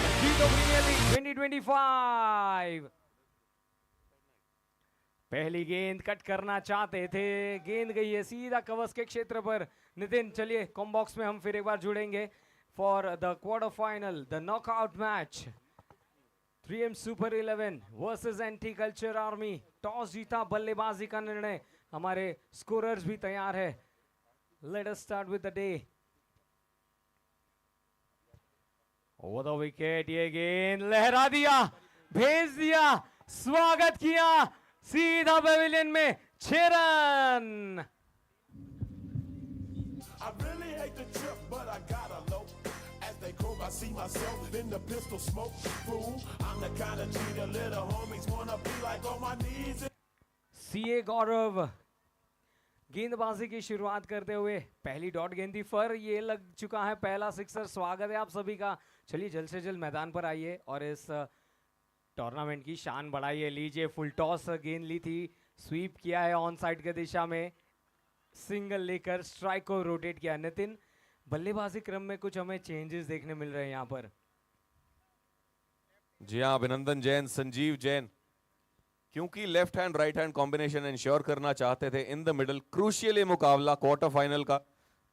और जीतो premier league 2025। पहली गेंद कट करना चाहते थे, गेंद गई है सीधा कवच के क्षेत्र पर। नितिन चलिए कॉम बॉक्स में हम फिर एक बार जुड़ेंगे for the quarter final, the knockout match 3M super 11 versus anti culture army. Toss जीता, बल्लेबाजी का निर्णय। हमारे स्कोरर्स भी तैयार है। Let us start with the day. Over the wicket, ये गेंद लहरा दिया, भेज दिया, स्वागत किया सीधा पेविलियन में। 6 run. I really hate the trip, but I gotta low. As they croak, I see myself in the pistol smoke. Fool, I'm the kind of G the little homies wanna be like on my knees. CA Gaurav गेंदबाजी की शुरुआत करते हुए पहली dot Gendi पर ये लग चुका है पहला सिक्सर। स्वागत है आप सभी का। चलिए जल्द से जल्द मैदान पर आइए और इस टूर्नामेंट की शान बढ़ाइए। लीजिए फुल टॉस गेंद ली थी, स्वीप किया है ऑन साइड के दिशा में, सिंगल लेकर स्ट्राइक को रोटेट किया। नितिन, बल्लेबाजी क्रम में कुछ हमें चेंजेस देखने मिल रहे हैं यहाँ पर। जी हाँ, अभिनंदन जैन, संजीव जैन, क्योंकि left hand right hand combination ensure करना चाहते थे इन द मिडल। क्रूशियल ये मुकाबला क्वार्टर फाइनल का,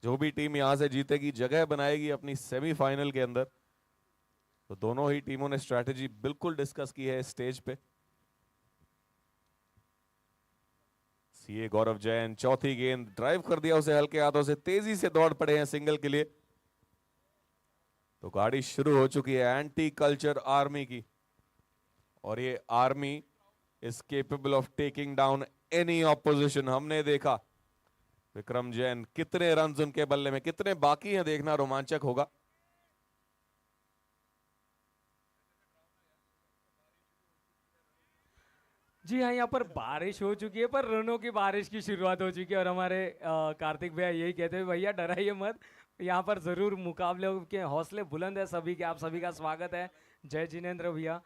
जो भी टीम यहां से जीतेगी जगह बनाएगी अपनी सेमीफाइनल के अंदर। तो दोनों ही टीमों ने स्ट्रैटेजी बिल्कुल डिस्कस की है स्टेज पे। सीए गौरव जैन चौथी गेंद ड्राइव कर दिया उसे हल्के हाथों से, तेजी से दौड़ पड़े हैं सिंगल के लिए। तो गाड़ी शुरू हो चुकी है एंटी कल्चर आर्मी की, और ये army is capable of taking down any opposition. हमने देखा विक्रम जैन कितने रन उनके बल्ले में, कितने बाकी हैं देखना रोमांचक होगा। जी हाँ, यहाँ पर बारिश हो चुकी है, पर रनों की बारिश की शुरुआत हो चुकी है। और हमारे कार्तिक भैया यही कहते हैं, भैया डराइए मत, यहाँ पर जरूर मुकाबले के हौसले बुलंद है सभी के। आप सभी का स्वागत है। जय जिनेंद्र भैया।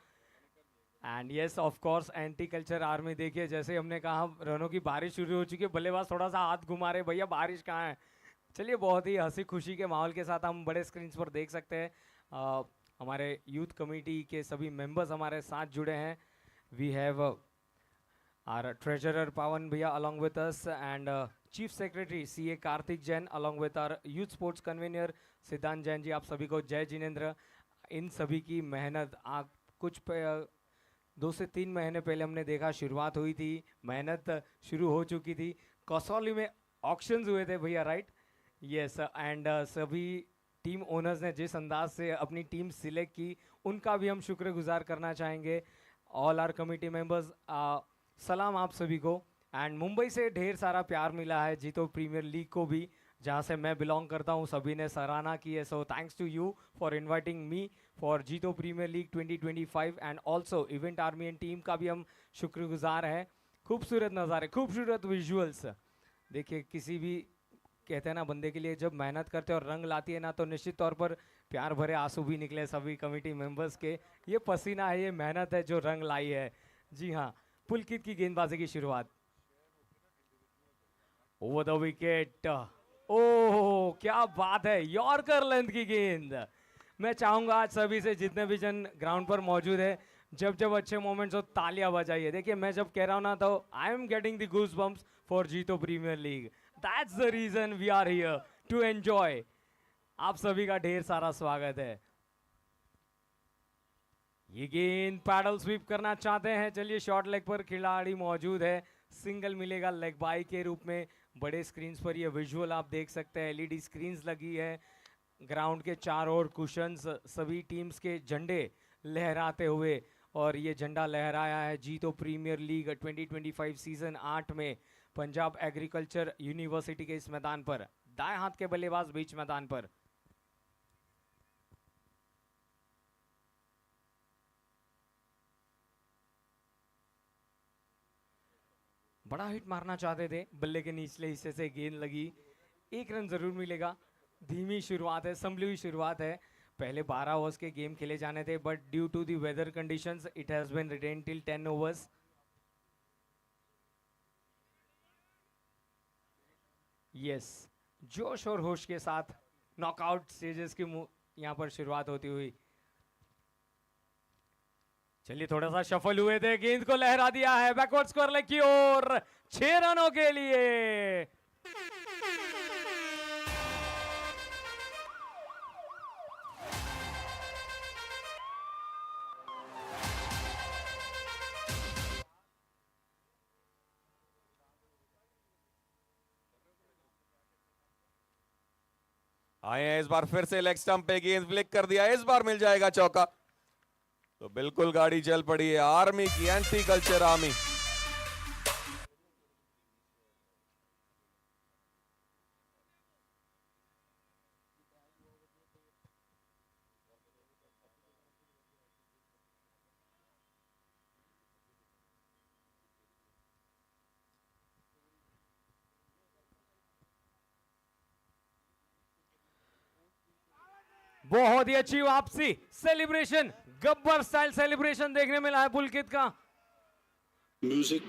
And yes of course anti culture army. देखिए जैसे हमने कहा रनों की बारिश शुरू हो चुकी है, बल्लेबाज थोड़ा सा हाथ घुमा रहे, भैया बारिश कहाँ है। चलिए बहुत ही हंसी खुशी के माहौल के साथ हम बड़े स्क्रीन पर देख सकते हैं। हमारे यूथ कमेटी के सभी मेंबर्स हमारे साथ जुड़े हैं। We have our treasurer Pawan Bhaiya along with us and chief secretary CA Karthik Jain along with our youth sports convener सिद्धांत जैन जी। आप सभी को जय जिनेंद्र। इन सभी की मेहनत आप कुछ 2 से 3 महीने पहले हमने देखा शुरुआत हुई थी, मेहनत शुरू हो चुकी थी। कसौली में ऑक्शंस हुए थे भैया, राइट? यस। एंड सभी टीम ओनर्स ने जिस अंदाज से अपनी टीम सिलेक्ट की, उनका भी हम शुक्रगुजार करना चाहेंगे। ऑल आर कमिटी मेंबर्स, सलाम आप सभी को। एंड मुंबई से ढेर सारा प्यार मिला है जीतो प्रीमियर लीग को भी, जहां से मैं बिलोंग करता हूं। सभी ने सराहना की है। So thanks to you for inviting me for Jito premier league 2025। And also event army and team का भी हम शुक्रगुजार हैं। खूबसूरत नज़ारे, खूबसूरत विजुअल्स। देखिए किसी भी कहते हैं ना, बंदे के लिए जब मेहनत करते और रंग लाती है ना, तो निश्चित तौर पर प्यार भरे आंसू भी निकले सभी कमेटी मेंबर्स के। ये पसीना है, ये मेहनत है जो रंग लाई है। जी हाँ, पुलकित की गेंदबाजी की शुरुआत। ओवर द विकेट, ओह क्या बात है, यॉर्कर लेंथ की गेंद। मैं चाहूंगा आज सभी से, जितने भी जन ग्राउंड पर मौजूद है, जब जब अच्छे मोमेंट्स हो तालियां बजाइए। देखिए मैं जब कह रहा हूं ना, तो I am getting the goose bumps for Jito premier league. That's the reason we are here to enjoy. आप सभी का ढेर सारा स्वागत है। ये गेंद पैडल स्वीप करना चाहते हैं। चलिए शॉर्ट लेग पर खिलाड़ी मौजूद है, सिंगल मिलेगा लेग बाई के रूप में। बड़े स्क्रीन्स पर ये विजुअल आप देख सकते हैं, एलईडी स्क्रीन्स लगी है। ग्राउंड के चारों ओर कुशन्स, सभी टीम्स के झंडे लहराते हुए, और ये झंडा लहराया है जीतो प्रीमियर लीग 2025 सीजन 8 में पंजाब एग्रीकल्चर यूनिवर्सिटी के इस मैदान पर। दाएं हाथ के बल्लेबाज बीच मैदान पर। बड़ा हिट मारना चाहते थे, बल्ले के निचले हिस्से से गेंद लगी, 1 रन जरूर मिलेगा। धीमी शुरुआत है, संभली हुई शुरुआत है। पहले 12 ओवर्स के गेम खेले जाने थे, but due to the weather conditions it has been written till 10 overs. Yes, जोश और होश के साथ नॉकआउट स्टेजेस की यहाँ पर शुरुआत होती हुई। चलिए थोड़ा सा शफल हुए थे, गेंद को लहरा दिया है बैकवर्ड स्कोर लेग की ओर 6 रनों के लिए। आए हैं इस बार फिर से लेग स्टंप पे, गेंद फ्लिक कर दिया, इस बार मिल जाएगा चौका। तो बिल्कुल गाड़ी चल पड़ी है आर्मी की, एंटी कल्चर आर्मी। बहुत ही अच्छी वापसी, सेलिब्रेशन, गब्बर स्टाइल सेलिब्रेशन देखने मिला है पुलकित का। Music.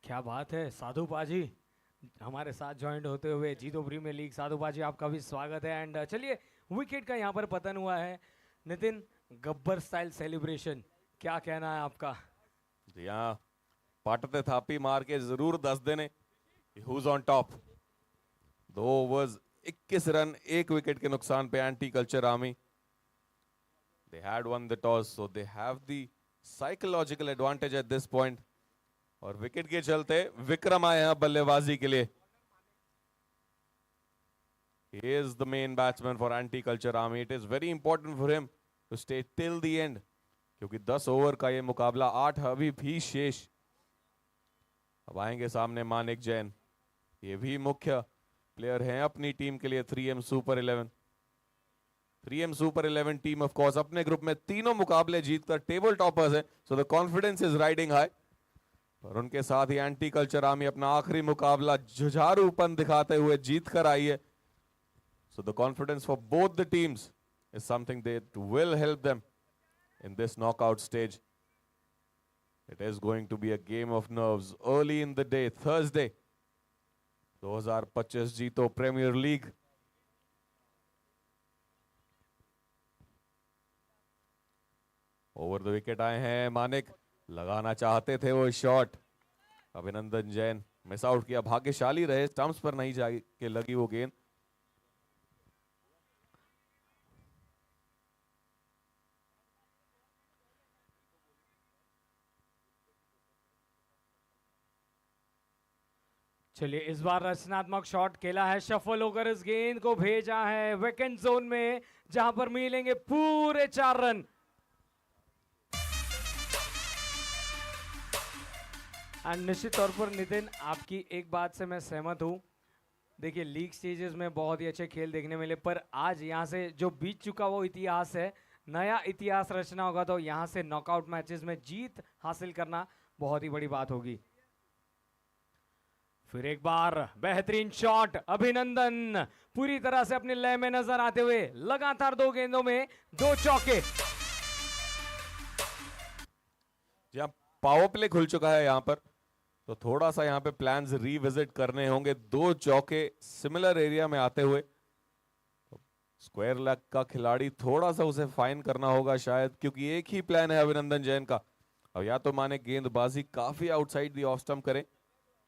क्या बात है साधु पाजी हमारे साथ ज्वाइंट होते हुए जीतो प्रीमियर लीग। साधु पाजी आपका भी स्वागत है। एंड चलिए विकेट का यहाँ पर पतन हुआ है। नितिन, गब्बर स्टाइल सेलिब्रेशन, क्या कहना है आपका? जी हाँ, पाटते थापी मार के जरूर 10 देने who's on top. 2 overs 21 run, 1 wicket के नुकसान पे anti culture army. They had won the toss, so they have the psychological advantage at this point. और विकेट के चलते विक्रम आए हैं बल्लेबाजी के लिए। He is the main batsman for anti-culture army. It is very important for him to stay till the end, क्योंकि 10 over का ये मुकाबला 8 अभी भी शेष। अब आएंगे सामने मानिक जैन, ये भी मुख्य प्लेयर हैं अपनी टीम के लिए 3M super 11। 3M super 11 team of course अपने ग्रुप में तीनों मुकाबले जीतकर टेबल टॉपर्स है, so the confidence is riding high. और उनके साथ ही एंटी कल्चर आर्मी अपना आखिरी मुकाबला जुझारूपन दिखाते हुए जीत कर आई है। So the confidence for both the teams is something that will help them in this knockout stage. It is going to be a game of nerves early in the day, Thursday. 2025 JITO premier league. Over the wicket आए हैं मानिक, लगाना चाहते थे वो shot, अभिनंदन Jain miss out किया। भाग्यशाली रहे, स्टंप्स पर नहीं जाके लगी वो गेंद। चलिए इस बार रचनात्मक शॉट खेला है, शफल होकर इस गेंद को भेजा है वेकेंट जोन में, जहां पर मिलेंगे पूरे 4 रन। एंड निश्चित तौर पर नितिन, आपकी एक बात से मैं सहमत हूं। देखिए लीग स्टेजेस में बहुत ही अच्छे खेल देखने मिले, पर आज यहां से जो बीत चुका वो इतिहास है, नया इतिहास रचना होगा। तो यहां से नॉकआउट मैचेस में जीत हासिल करना बहुत ही बड़ी बात होगी। फिर एक बार बेहतरीन शॉट, अभिनंदन पूरी तरह से अपने लय में नजर आते हुए लगातार 2 गेंदों में 2 चौके। जहां पावर प्ले खुल चुका है यहां पर, तो थोड़ा सा यहां पे प्लान्स रीविजिट करने होंगे। 2 चौके सिमिलर एरिया में आते हुए, तो स्क्वायर लेग का खिलाड़ी थोड़ा सा उसे फाइन करना होगा शायद, क्योंकि एक ही प्लान है अभिनंदन जैन का। अब या तो माने गेंदबाजी काफी आउटसाइड दी ऑफ स्टंप करें,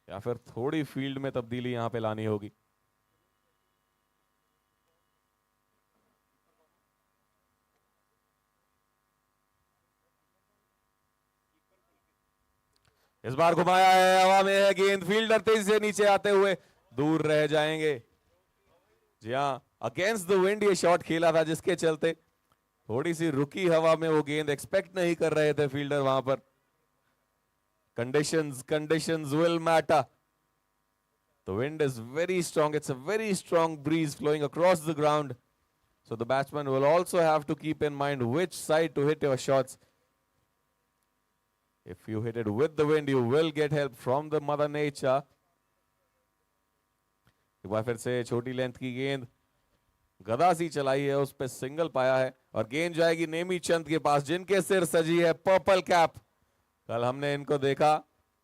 या फिर थोड़ी फील्ड में तब्दीली यहां पे लानी होगी। इस बार घुमाया है, हवा में है गेंद, फील्डर तेजी से नीचे आते हुए दूर रह जाएंगे। जी हां, अगेंस्ट द विंड ये शॉट खेला था, जिसके चलते थोड़ी सी रुकी हवा में वो गेंद, एक्सपेक्ट नहीं कर रहे थे फील्डर वहां पर। Conditions will matter. The wind is very strong. It's a very strong breeze flowing across the ground. So the batsman will also have to keep in mind which side to hit your shots. If you hit it with the wind, you will get help from the Mother Nature. एक बार फिर से छोटी length की गेंद गदा सी चलाई है, उस पे सिंगल पाया है और गेंद जाएगी नेमी चंद के पास जिनके सिर सजी है पर्पल कैप। कल हमने इनको देखा,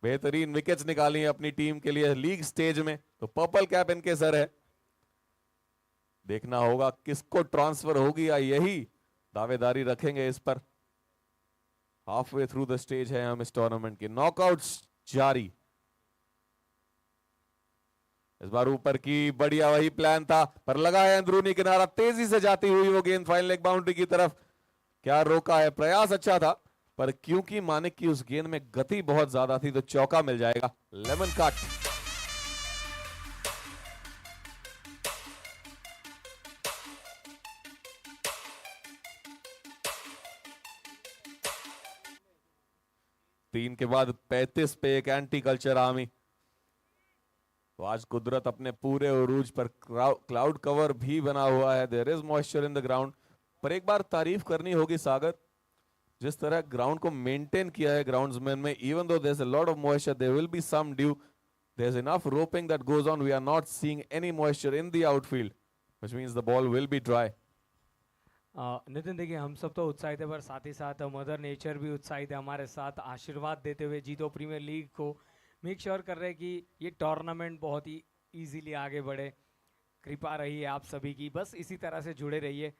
बेहतरीन विकेट्स निकाली हैं अपनी टीम के लिए लीग स्टेज में, तो पर्पल कैप इनके सर है। देखना होगा किसको ट्रांसफर होगी या यही दावेदारी रखेंगे इस पर। Half way through the stage है हम इस टूर्नामेंट के, नॉकआउट्स जारी। इस बार ऊपर की बढ़िया वही प्लान था, पर लगा है अंदरूनी किनारा, तेजी से जाती हुई वो गेंद फाइनल लेग बाउंड्री की तरफ। क्या रोका है, प्रयास अच्छा था, पर क्योंकि मानिक की उस गेंद में गति बहुत ज्यादा थी तो चौका मिल जाएगा। Lemon cut. तीन के बाद 35 पे एक एंटी कल्चर आर्मी। तो आज कुदरत अपने पूरे उरूज पर क्लाउड कवर भी बना हुआ है, there is moisture in the ground. पर एक बार तारीफ करनी होगी सागर, जिस तरह ग्राउंड को मेंटेन किया है ग्राउंड्समैन में, even though there is a lot of moisture, there will be some dew, there is enough roping that goes on, we are not seeing any moisture in the outfield, which means the ball will be dry. Nitin देखिए, हम सब तो उत्साहित है, पर साथ ही साथ मदर नेचर भी उत्साहित है हमारे साथ, आशीर्वाद देते हुए जीतो प्रीमियर लीग को, मेक श्योर कर रहे हैं कि ये टूर्नामेंट बहुत ही इजीली आगे बढ़े। कृपा रही है आप सभी की, बस इसी तरह से जुड़े रहिए।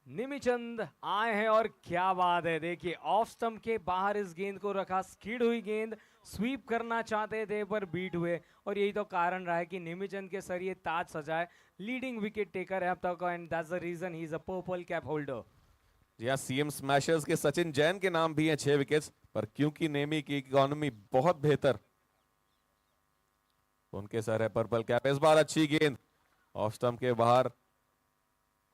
निमिचंद आए हैं और क्या बात है, देखिए ऑफ स्टंप के बाहर इस गेंद को रखा, स्किड हुई गेंद, स्वीप करना चाहते थे पर बीट हुए, और यही तो कारण रहा है कि निमिचंद के सर ये ताज सजाए, लीडिंग विकेट टेकर है अब तक, and that's the reason he is a purple cap holder. जी हाँ, सीएम स्मैशर्स के सचिन जैन के नाम भी हैं 6 विकेट्स, पर क्योंकि नेमी की इकोनॉमी बहुत बेहतर, उनके सर है पर्पल कैप। इस बार अच्छी गेंद ऑफ स्टंप के बाहर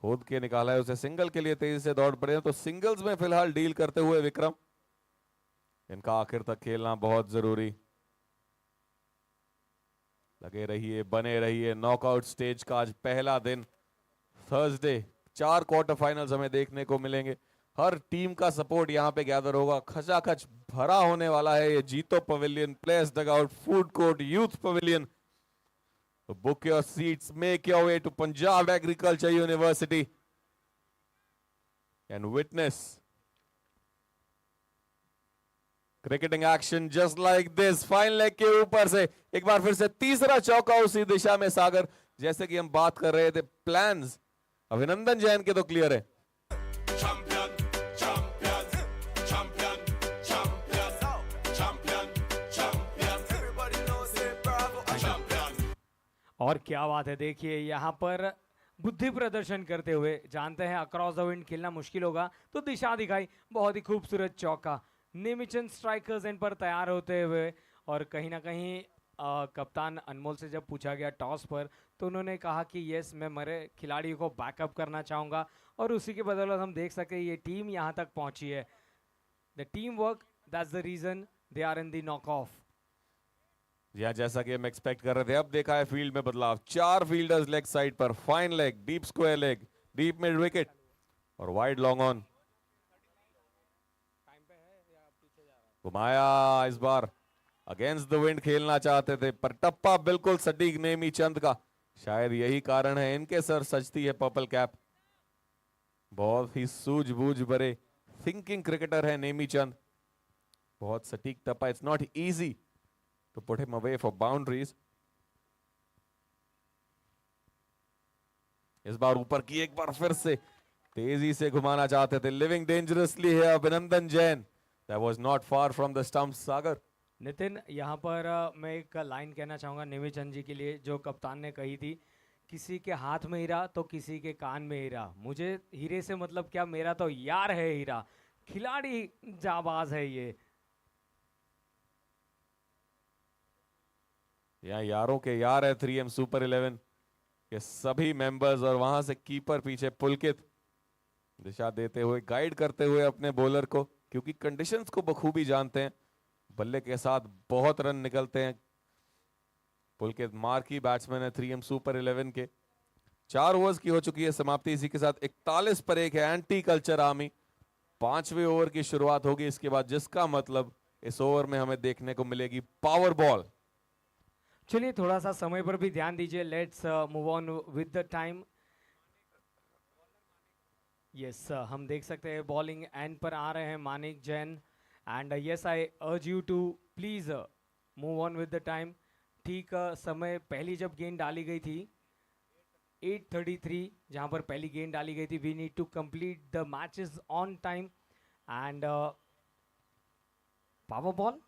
खोद के निकाला है, उसे सिंगल के लिए तेजी से दौड़ पड़े, तो सिंगल्स में फिलहाल डील करते हुए विक्रम, इनका आखिर तक खेलना बहुत जरूरी। लगे रहिए, बने रहिए, नॉकआउट स्टेज का आज पहला दिन, थर्सडे 4 क्वार्टर फाइनल्स हमें देखने को मिलेंगे, हर टीम का सपोर्ट यहां पे गैदर होगा, खचाखच भरा होने वाला है ये जीतो pavilion, players dugout, food court, youth pavilion. So book your seats, make your way to Punjab Agriculture University and witness cricketing action just like this। Final leg के ऊपर से एक बार फिर से तीसरा चौका उसी दिशा में सागर, जैसे कि हम बात कर रहे थे, प्लान्स अभिनंदन जैन के तो क्लियर है। और क्या बात है, देखिए यहाँ पर बुद्धि प्रदर्शन करते हुए, जानते हैं अक्रॉस द विंड खेलना मुश्किल होगा, तो दिशा दिखाई, बहुत ही खूबसूरत चौका। निमिचंद स्ट्राइकर्स इन पर तैयार होते हुए, और कहीं ना कहीं कप्तान अनमोल से जब पूछा गया टॉस पर, तो उन्होंने कहा कि यस, मैं मेरे खिलाड़ियों को बैकअप करना चाहूँगा, और उसी के बदौलत हम देख सकते हैं ये टीम यहाँ तक पहुँची है। The team work, that's the reason they are in the knock off. जी हाँ, जैसा कि हम एक्सपेक्ट कर रहे थे, अब देखा है फील्ड में बदलाव, 4 फील्डर्स लेग साइड पर, fine leg, deep square leg, deep mid wicket और वाइड लॉन्ग ऑन। घुमाया, इस बार अगेंस्ट द विंड खेलना चाहते थे, पर टप्पा बिल्कुल सटीक नेमी चंद का, शायद यही कारण है इनके सर सजती है पर्पल कैप। बहुत ही सूझबूझ भरे थिंकिंग क्रिकेटर है नेमी चंद, बहुत सटीक टप्पा, it's not easy to put him away for boundaries। इस बार ऊपर की एक बार फिर से तेजी से घुमाना चाहते थे, लिविंग डेंजरसली है अभिनंदन Jain, that was not far from the stumps। सागर नितिन, यहाँ पर मैं एक लाइन कहना चाहूँगा निमिचंद जी के लिए, जो कप्तान ने कही थी, किसी के हाथ में हीरा तो किसी के कान में हीरा, मुझे हीरे से मतलब क्या, मेरा तो यार है हीरा, खिलाड़ी जाबाज है ये। यहाँ यारों के यार है 3M सुपर 11 के सभी मेंबर्स, और वहां से कीपर पीछे पुलकित दिशा देते हुए, गाइड करते हुए अपने बॉलर को, क्योंकि कंडीशंस को बखूबी जानते हैं, बल्ले के साथ बहुत रन निकलते हैं। पुलकित मार्की बैट्समैन है 3M सुपर 11 के। 4 ओवर्स की हो चुकी है समाप्ति, इसी के साथ 41 पर 1 है एंटी कल्चर आर्मी। 5वें ओवर की शुरुआत होगी इसके बाद, जिसका मतलब इस ओवर में हमें देखने को मिलेगी पावर बॉल। चलिए थोड़ा सा समय पर भी ध्यान दीजिए. Let's move on with the time. Yes हम देख सकते हैं बॉलिंग एंड पर आ रहे हैं Manik Jain. And yes I urge you to please move on with the time. ठीक समय पहली जब गेंद डाली गई थी 8:33 जहां पर पहली गेंद डाली गई थी. We need to complete the matches on time. And power ball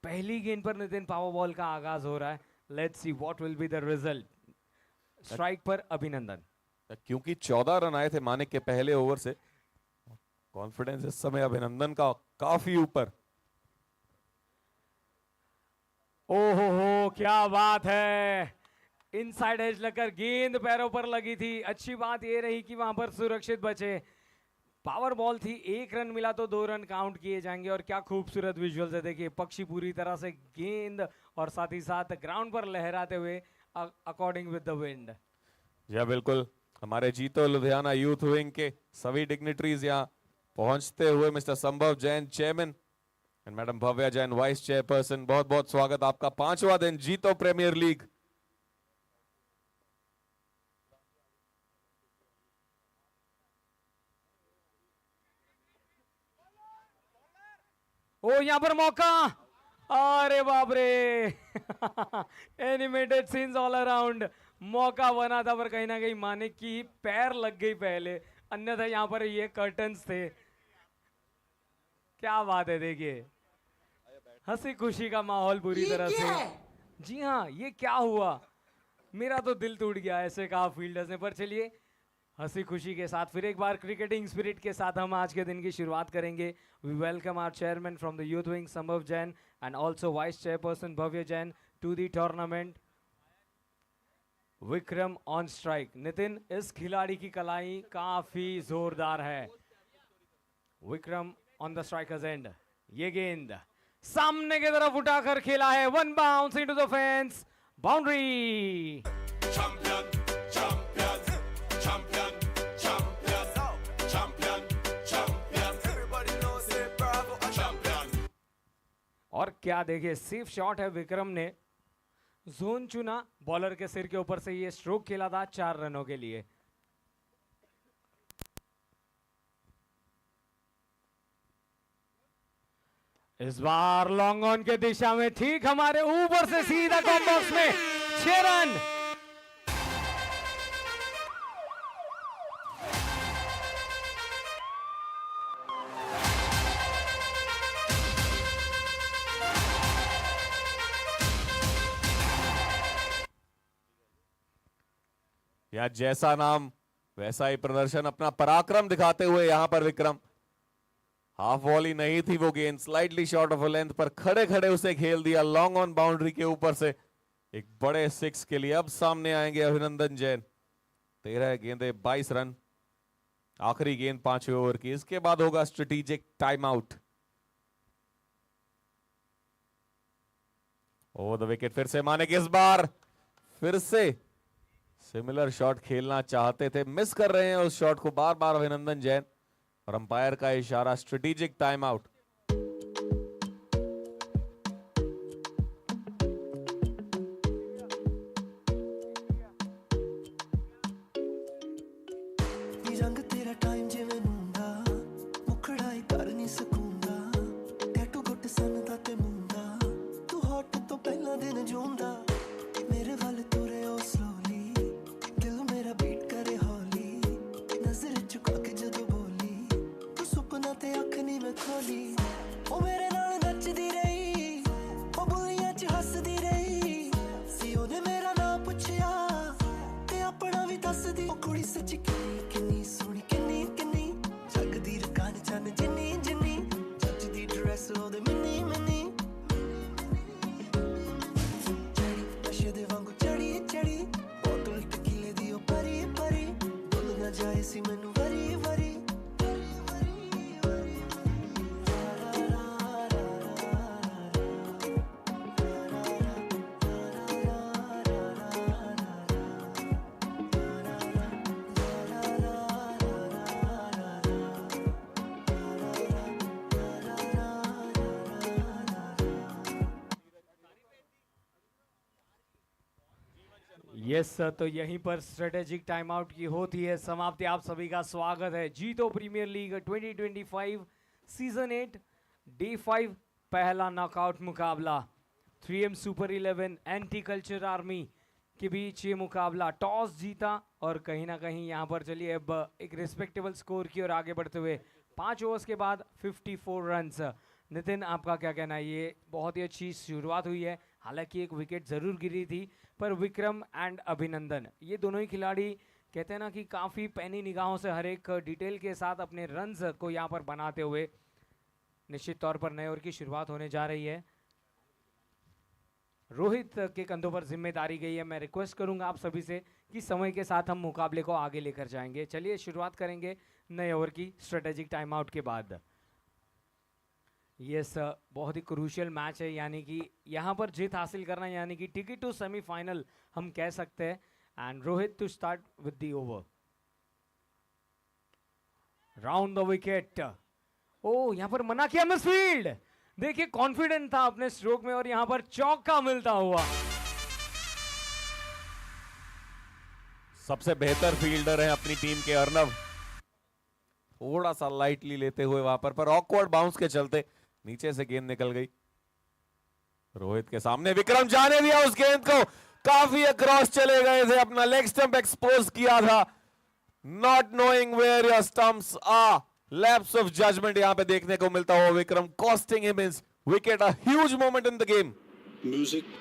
पहली गेंद पर नितिन पावर बॉल का आगाज हो रहा है. Let's see what will be the result. Strike पर अभिनंदन. क्योंकि 14 रन आए थे मानिक के पहले ओवर से, कॉन्फिडेंस इस समय अभिनंदन का काफी ऊपर. ओहो हो क्या बात है. इनसाइड एज लगकर गेंद पैरों पर लगी थी. अच्छी बात ये रही कि वहां पर सुरक्षित बचे. पावर बॉल थी. 1 रन मिला तो 2 रन काउंट किए जाएंगे. और क्या खूबसूरत विजुअल्स है. देखिए पक्षी पूरी तरह से गेंद और साथ ही साथ ग्राउंड पर लहराते हुए अकॉर्डिंग विद द विंड. जी बिल्कुल. हमारे जीतो लुधियाना यूथ विंग के सभी डिग्निटरीज यहाँ पहुंचते हुए मिस्टर संभव Jain chairman and madam Bhavya Jain vice chairperson, बहुत बहुत स्वागत आपका. 5वां दिन जीतो प्रीमियर लीग. ओ यहाँ पर मौका. अरे बाप रे. Animated scenes all around. मौका बना था पर कहीं ना कहीं मानिक की पैर लग गई पहले. अन्यथा यहाँ पर ये कर्टन्स थे. क्या बात है. देखिए हंसी खुशी का माहौल पूरी तरह से. जी हाँ ये क्या हुआ. मेरा तो दिल टूट गया ऐसे कहा फील्डर्स ने. पर चलिए हंसी खुशी के साथ फिर एक बार क्रिकेटिंग स्पिरिट के साथ हम आज के दिन की शुरुआत करेंगे. We welcome our chairman from the youth wing Sambhav Jain and also vice chairperson Bhavya Jain to the tournament. Vikram on strike. Nitin इस खिलाड़ी की कलाई काफी जोरदार है. Vikram on the strikers end. ये गेंद सामने की तरफ उठाकर खेला है. 1 bounce into the fence. Boundary. Champion, champion, champion, champion, champion, champion. Everybody knows it, bravo, a champion. और क्या देखिए सेफ शॉट है. विक्रम ने जोन चुना. बॉलर के सिर के ऊपर से ये स्ट्रोक खेला था 4 रनों के लिए. इस बार लॉन्ग ऑन के दिशा में ठीक हमारे ऊपर से सीधा कॉम्बॉक्स में 6 रन. या जैसा नाम वैसा ही प्रदर्शन, अपना पराक्रम दिखाते हुए यहां पर विक्रम. हाफ वॉली नहीं थी वो गेंद, स्लाइटली शॉर्ट ऑफ लेंथ पर खड़े खड़े उसे खेल दिया लॉन्ग ऑन बाउंड्री के ऊपर से. एक बड़े 6 के लिए अब सामने आएंगे अभिनंदन जैन. 13 गेंदे 22 रन. आखिरी गेंद 5वें ओवर की. इसके बाद होगा strategic time out. Over the wicket फिर से मानिक. इस बार फिर से सिमिलर शॉट खेलना चाहते थे, मिस कर रहे हैं उस शॉट को बार बार अभिनंदन जैन. और अंपायर का इशारा स्ट्रेटेजिक टाइम आउट. रंग तेरा टाइम जिवें मुंदा मुखड़ाई कर नहीं सकूंगा. टैटू गुੱਟ सन दा ते मुंदा तू हॉट तो पहला दिन जूंदा. मेरे वाल तुरे ओ स्लोली दिल मेरा बीट करे हौली. नजर झुका के जदों बोली तू सुपना ते अख नहीं मैं खोली. यस सर, तो यहीं पर स्ट्रेटेजिक टाइम आउट की होती है समाप्ति। आप सभी का स्वागत है जीतो प्रीमियर लीग 2025 सीजन 8 डे 5 पहला नॉकआउट मुकाबला 3M super 11 anti culture army के बीच ये मुकाबला टॉस जीता और कहीं ना कहीं यहाँ पर चलिए अब एक रिस्पेक्टेबल स्कोर की ओर आगे बढ़ते हुए 5 ओवर्स के बाद 54 रन्स। नितिन, आपका क्या कहना है? ये बहुत ही अच्छी शुरुआत हुई है, हालांकि एक विकेट ज़रूर गिरी थी, पर विक्रम एंड अभिनंदन ये दोनों ही खिलाड़ी कहते हैं ना कि काफ़ी पैनी निगाहों से हर एक डिटेल के साथ अपने रन्स को यहाँ पर बनाते हुए निश्चित तौर पर नए ओवर की शुरुआत होने जा रही है। रोहित के कंधों पर जिम्मेदारी गई है। मैं रिक्वेस्ट करूंगा आप सभी से कि समय के साथ हम मुकाबले को आगे लेकर जाएंगे। चलिए शुरुआत करेंगे नए ओवर की स्ट्रेटेजिक टाइम आउट के बाद। यस, बहुत ही क्रूशियल मैच है, यानी कि यहाँ पर जीत हासिल करना यानी कि टिकट टू सेमीफाइनल हम कह सकते हैं। And Rohit to start with the over. Round the wicket. ओ, यहाँ पर मना किया मिसफील्ड। देखिए कॉन्फिडेंट था अपने स्ट्रोक में और यहां पर चौका मिलता हुआ। सबसे बेहतर फील्डर हैं अपनी टीम के अर्नव, थोड़ा सा लाइटली लेते हुए वहां पर ऑकवर्ड बाउंस के चलते नीचे से गेंद निकल गई। रोहित के सामने विक्रम जाने दिया उस गेंद को, काफी अक्रॉस चले गए थे, अपना लेग स्टंप एक्सपोज किया था। Not knowing where your stumps are, lapse of judgement यहां पे देखने को मिलता हुआ Vikram, costing him his wicket, a huge moment in the game. Music.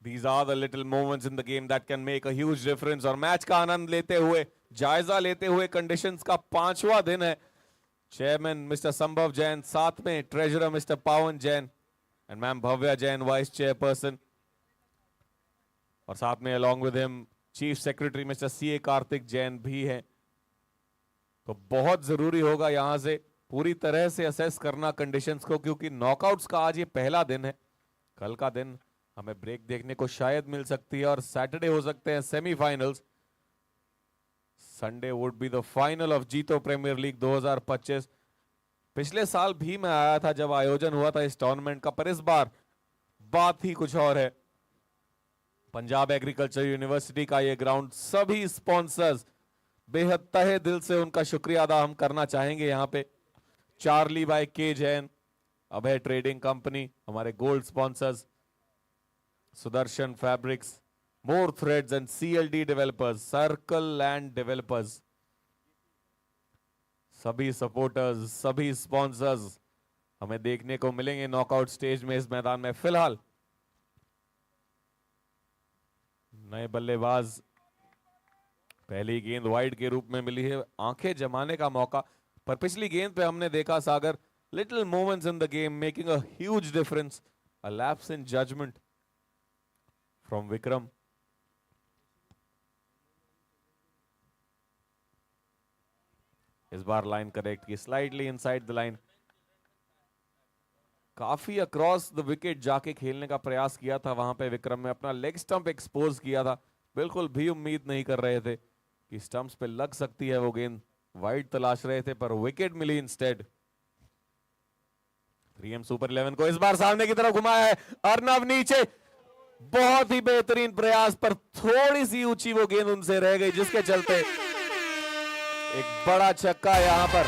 These are the little moments in the game that can make a huge difference। और match का आनंद लेते हुए, जायजा लेते हुए, कंडीशंस का 5वां दिन है। चेयरमैन मिस्टर संभव जैन, साथ में ट्रेजरर मिस्टर पावन Jain and ma'am Bhavya Jain vice chairperson, और साथ में along with him chief secretary mister CA Kartik Jain भी हैं। तो बहुत जरूरी होगा यहां से पूरी तरह से असेस करना कंडीशंस को, क्योंकि नॉकआउट्स का आज ये पहला दिन है। कल का दिन हमें ब्रेक देखने को शायद मिल सकती है और सैटरडे हो सकते हैं semifinals. Sunday would be the final of जीतो प्रीमियर लीग 2025। पिछले साल भी मैं आया था जब आयोजन हुआ था इस टूर्नामेंट का, पर इस बार बात ही कुछ और है। पंजाब एग्रीकल्चर यूनिवर्सिटी का ये ग्राउंड, सभी स्पॉन्सर्स, बेहद तहे दिल से उनका शुक्रिया अदा हम करना चाहेंगे। यहाँ पे Charlie by K Jain, Abhay trading company, हमारे gold sponsors, Sudarshan fabrics, more threads and CLD developers, circle land developers, सभी सपोर्टर्स, सभी स्पॉन्सर्स हमें देखने को मिलेंगे नॉकआउट स्टेज में इस मैदान में। फिलहाल नए बल्लेबाज, पहली गेंद वाइड के रूप में मिली है, आंखें जमाने का मौका, पर पिछली गेंद पे हमने देखा Sagar, little moments in the game making a huge difference, a lapse in judgement from Vikram। इस बार लाइन करेक्ट की, स्लाइटली इनसाइड द लाइन, काफी अक्रॉस द विकेट जाके खेलने का प्रयास किया था वहां पे विक्रम ने, अपना लेग स्टंप एक्सपोज किया था। बिल्कुल भी उम्मीद नहीं कर रहे थे कि स्टंप्स पे लग सकती है वो गेंद, वाइड तलाश रहे थे पर विकेट मिली इंस्टेड। 3M सुपर 11 को इस बार सामने की तरफ घुमाया है, अर्नव नीचे, बहुत ही बेहतरीन प्रयास, पर थोड़ी सी ऊंची वो गेंद उनसे रह गई, जिसके चलते एक बड़ा छक्का यहां पर।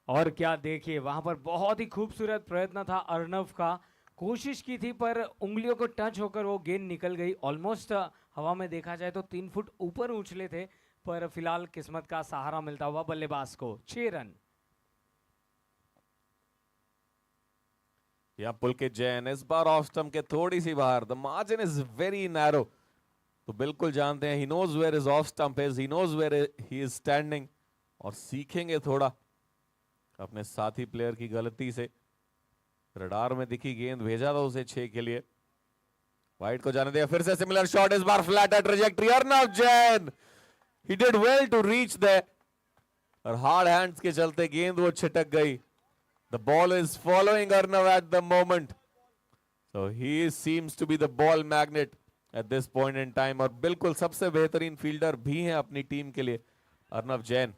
और क्या देखिए, वहां पर बहुत ही खूबसूरत प्रयत्न था अर्नव का, कोशिश की थी पर उंगलियों को टच होकर वो गेंद निकल गई। ऑलमोस्ट हवा में देखा जाए तो 3 फुट ऊपर उछले थे, पर फिलहाल किस्मत का सहारा मिलता हुआ बल्लेबाज को 6 रन। या पुलकित जैन इस बार ऑफ स्टंप के थोड़ी सी बाहर, the margin is very narrow, तो बिल्कुल जानते हैं, he knows where is off stump is, he knows where he is standing, और सीखेंगे थोड़ा अपने साथी प्लेयर की गलती से। रडार में दिखी गेंद, भेजा था उसे 6 के लिए, वाइड को जाने दिया, फिर से सिमिलर शॉट, इस बार flatter trajectory, Arnav Jain he did well to reach that, और हार्ड हैंड्स के चलते गेंद वो छिटक गई. The ball is following Arnav at the moment, so he seems to be the ball magnet at this point in time, और बिल्कुल सबसे बेहतरीन फील्डर भी हैं अपनी टीम के लिए अर्नव जैन.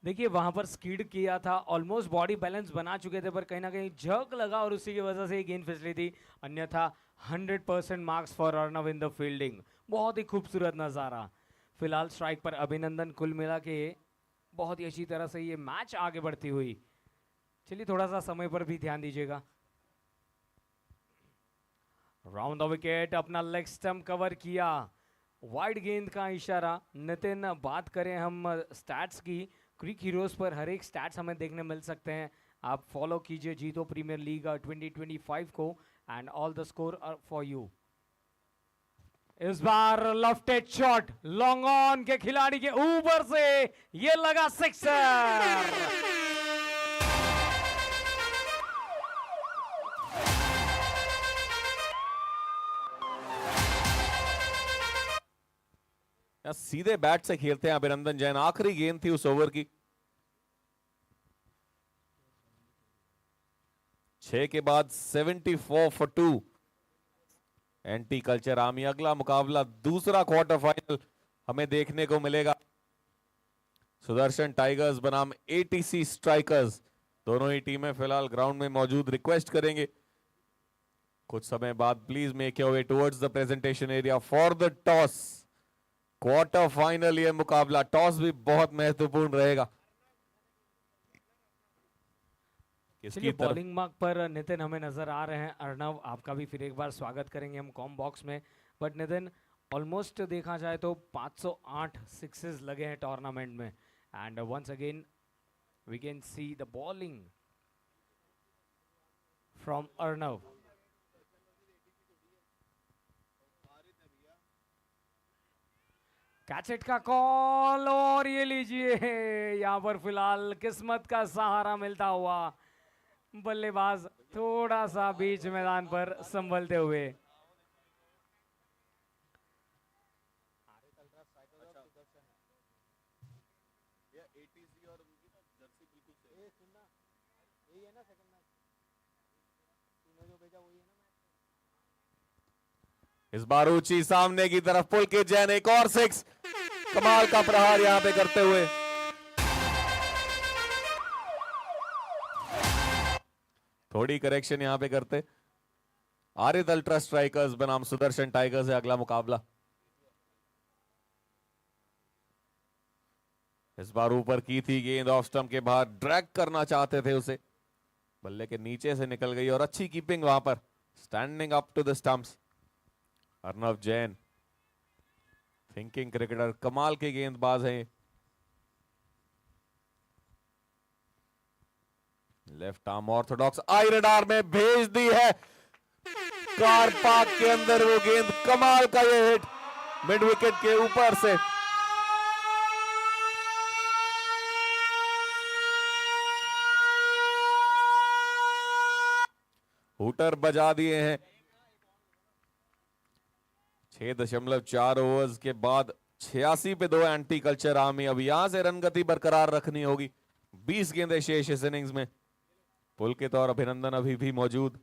देखिए वहां पर स्किड किया था, ऑलमोस्ट बॉडी बैलेंस बना चुके थे, पर कहीं ना कहीं झक लगा और उसी की वजह से ये गेंद फिसली थी. अन्यथा 100% marks for Arnav in the fielding. बहुत ही खूबसूरत नज़ारा. फिलहाल स्ट्राइक पर अभिनंदन. कुल मिला के बहुत ही अच्छी तरह से ये मैच आगे बढ़ती हुई. चलिए थोड़ा सा समय पर भी ध्यान दीजिएगा. राउंड द विकेट, अपना लेग स्टंप कवर किया, वाइड गेंद का इशारा. नितिन, बात करें हम स्टैट्स की, क्रिक हीरोज पर हर एक स्टैट्स हमें देखने मिल सकते हैं. आप फॉलो कीजिए जीतो प्रीमियर लीग 2025 को, and all the score are for you. इस बार लेफ्टेड शॉट, लॉन्ग ऑन के खिलाड़ी के ऊपर से ये लगा सिक्सर. सीधे बैट से खेलते हैं अभिनंदन जैन. आखिरी गेंद थी उस ओवर की. 6 के बाद 74 for 2. Anti culture army. अगला मुकाबला दूसरा क्वार्टर फाइनल हमें देखने को मिलेगा. सुदर्शन टाइगर्स बनाम एटीसी स्ट्राइकर्स. दोनों ही टीमें फिलहाल ग्राउंड में मौजूद. रिक्वेस्ट करेंगे कुछ समय बाद please make your way towards the presentation area for the toss. Quarter final ये मुकाबला, टॉस भी बहुत महत्वपूर्ण रहेगा. चलिए बॉलिंग मार्क पर नितिन हमें नजर आ रहे हैं. अर्नव, आपका भी फिर एक बार स्वागत करेंगे हम कॉम बॉक्स में. बट नितिन, ऑलमोस्ट देखा जाए तो 508 सिक्सेस लगे हैं टूर्नामेंट में, and once again we can see the bowling from Arnav. कैचेट का कॉल, और ये लीजिए यहां पर फिलहाल किस्मत का सहारा मिलता हुआ बल्लेबाज थोड़ा सा बीच मैदान पर संभलते हुए. इस बार ऊंची सामने की तरफ पुल के जैन, एक और सिक्स. कमाल का प्रहार यहां पे करते हुए. थोड़ी करेक्शन यहां पे करते. आरिद अल्ट्रा स्ट्राइकर्स बनाम सुदर्शन टाइगर्स है अगला मुकाबला. इस बार ऊपर की थी गेंद, ऑफ स्टंप के बाहर ड्रैग करना चाहते थे उसे, बल्ले के नीचे से निकल गई, और अच्छी कीपिंग वहां पर. Standing up to the stumps. Arnav Jain thinking cricketer, कमाल के गेंदबाज हैं. लेफ्ट आर्म ऑर्थोडॉक्स, आई रडार में भेज दी है. कार पार्क के अंदर वो गेंद, कमाल का ये हिट मिड विकेट के ऊपर से. हुटर बजा दिए हैं. 6.4 ओवर्स के बाद 86 पे 2 एंटी कल्चर आर्मी. अब यहां से रन गति बरकरार रखनी होगी. 20 गेंदें शेष इस इनिंग्स में. पुलकित और अभिनंदन अभी भी मौजूद.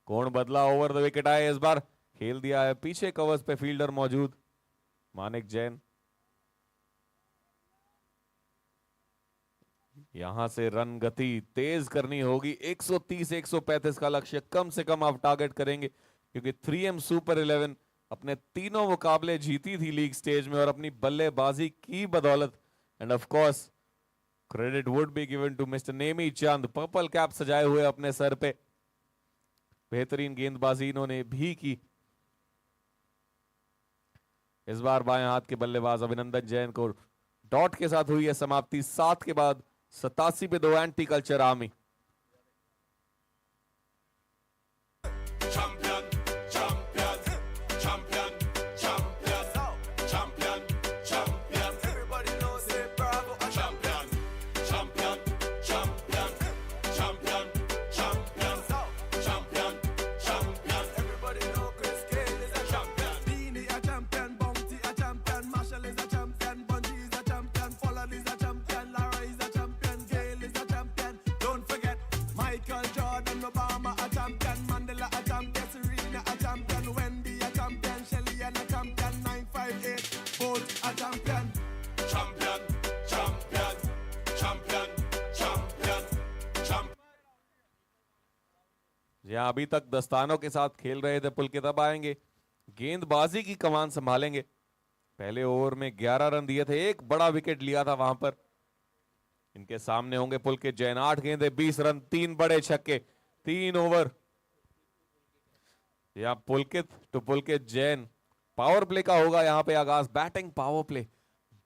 कौन बदला ओवर द विकेट आए इस बार, खेल दिया है पीछे कवर्स पे फील्डर मौजूद मानिक जैन. यहां से रन गति तेज करनी होगी. 130-135 का लक्ष्य कम से कम आप टारगेट करेंगे, क्योंकि 3M सुपर 11 अपने तीनों मुकाबले जीती थी लीग स्टेज में, और अपनी बल्लेबाजी की बदौलत. And of course credit would be given to mister Nemi Chand, purple cap सजाए हुए अपने सर पे. बेहतरीन गेंदबाजी इन्होंने भी की. इस बार बाएं हाथ के बल्लेबाज अभिनंदन जैन को डॉट के साथ हुई है समाप्ति. 7 के बाद 87 पे 2 anti culture army. Champion, champion, champion, champion, champion, champion. Everybody knows it, bravo. Champion, champion, champion, champion, champion, यहाँ अभी तक दस्तानों के साथ खेल रहे थे पुलकित, अब आएंगे गेंदबाजी की कमान संभालेंगे। पहले ओवर में 11 रन दिए थे, एक बड़ा विकेट लिया था वहां पर। इनके सामने होंगे पुलकित जैन, 8 गेंदे 20 रन, 3 बड़े छक्के, 3 ओवर। यहाँ पुलकित जैन, पावर प्ले का होगा यहाँ पे आगाज। बैटिंग पावर प्ले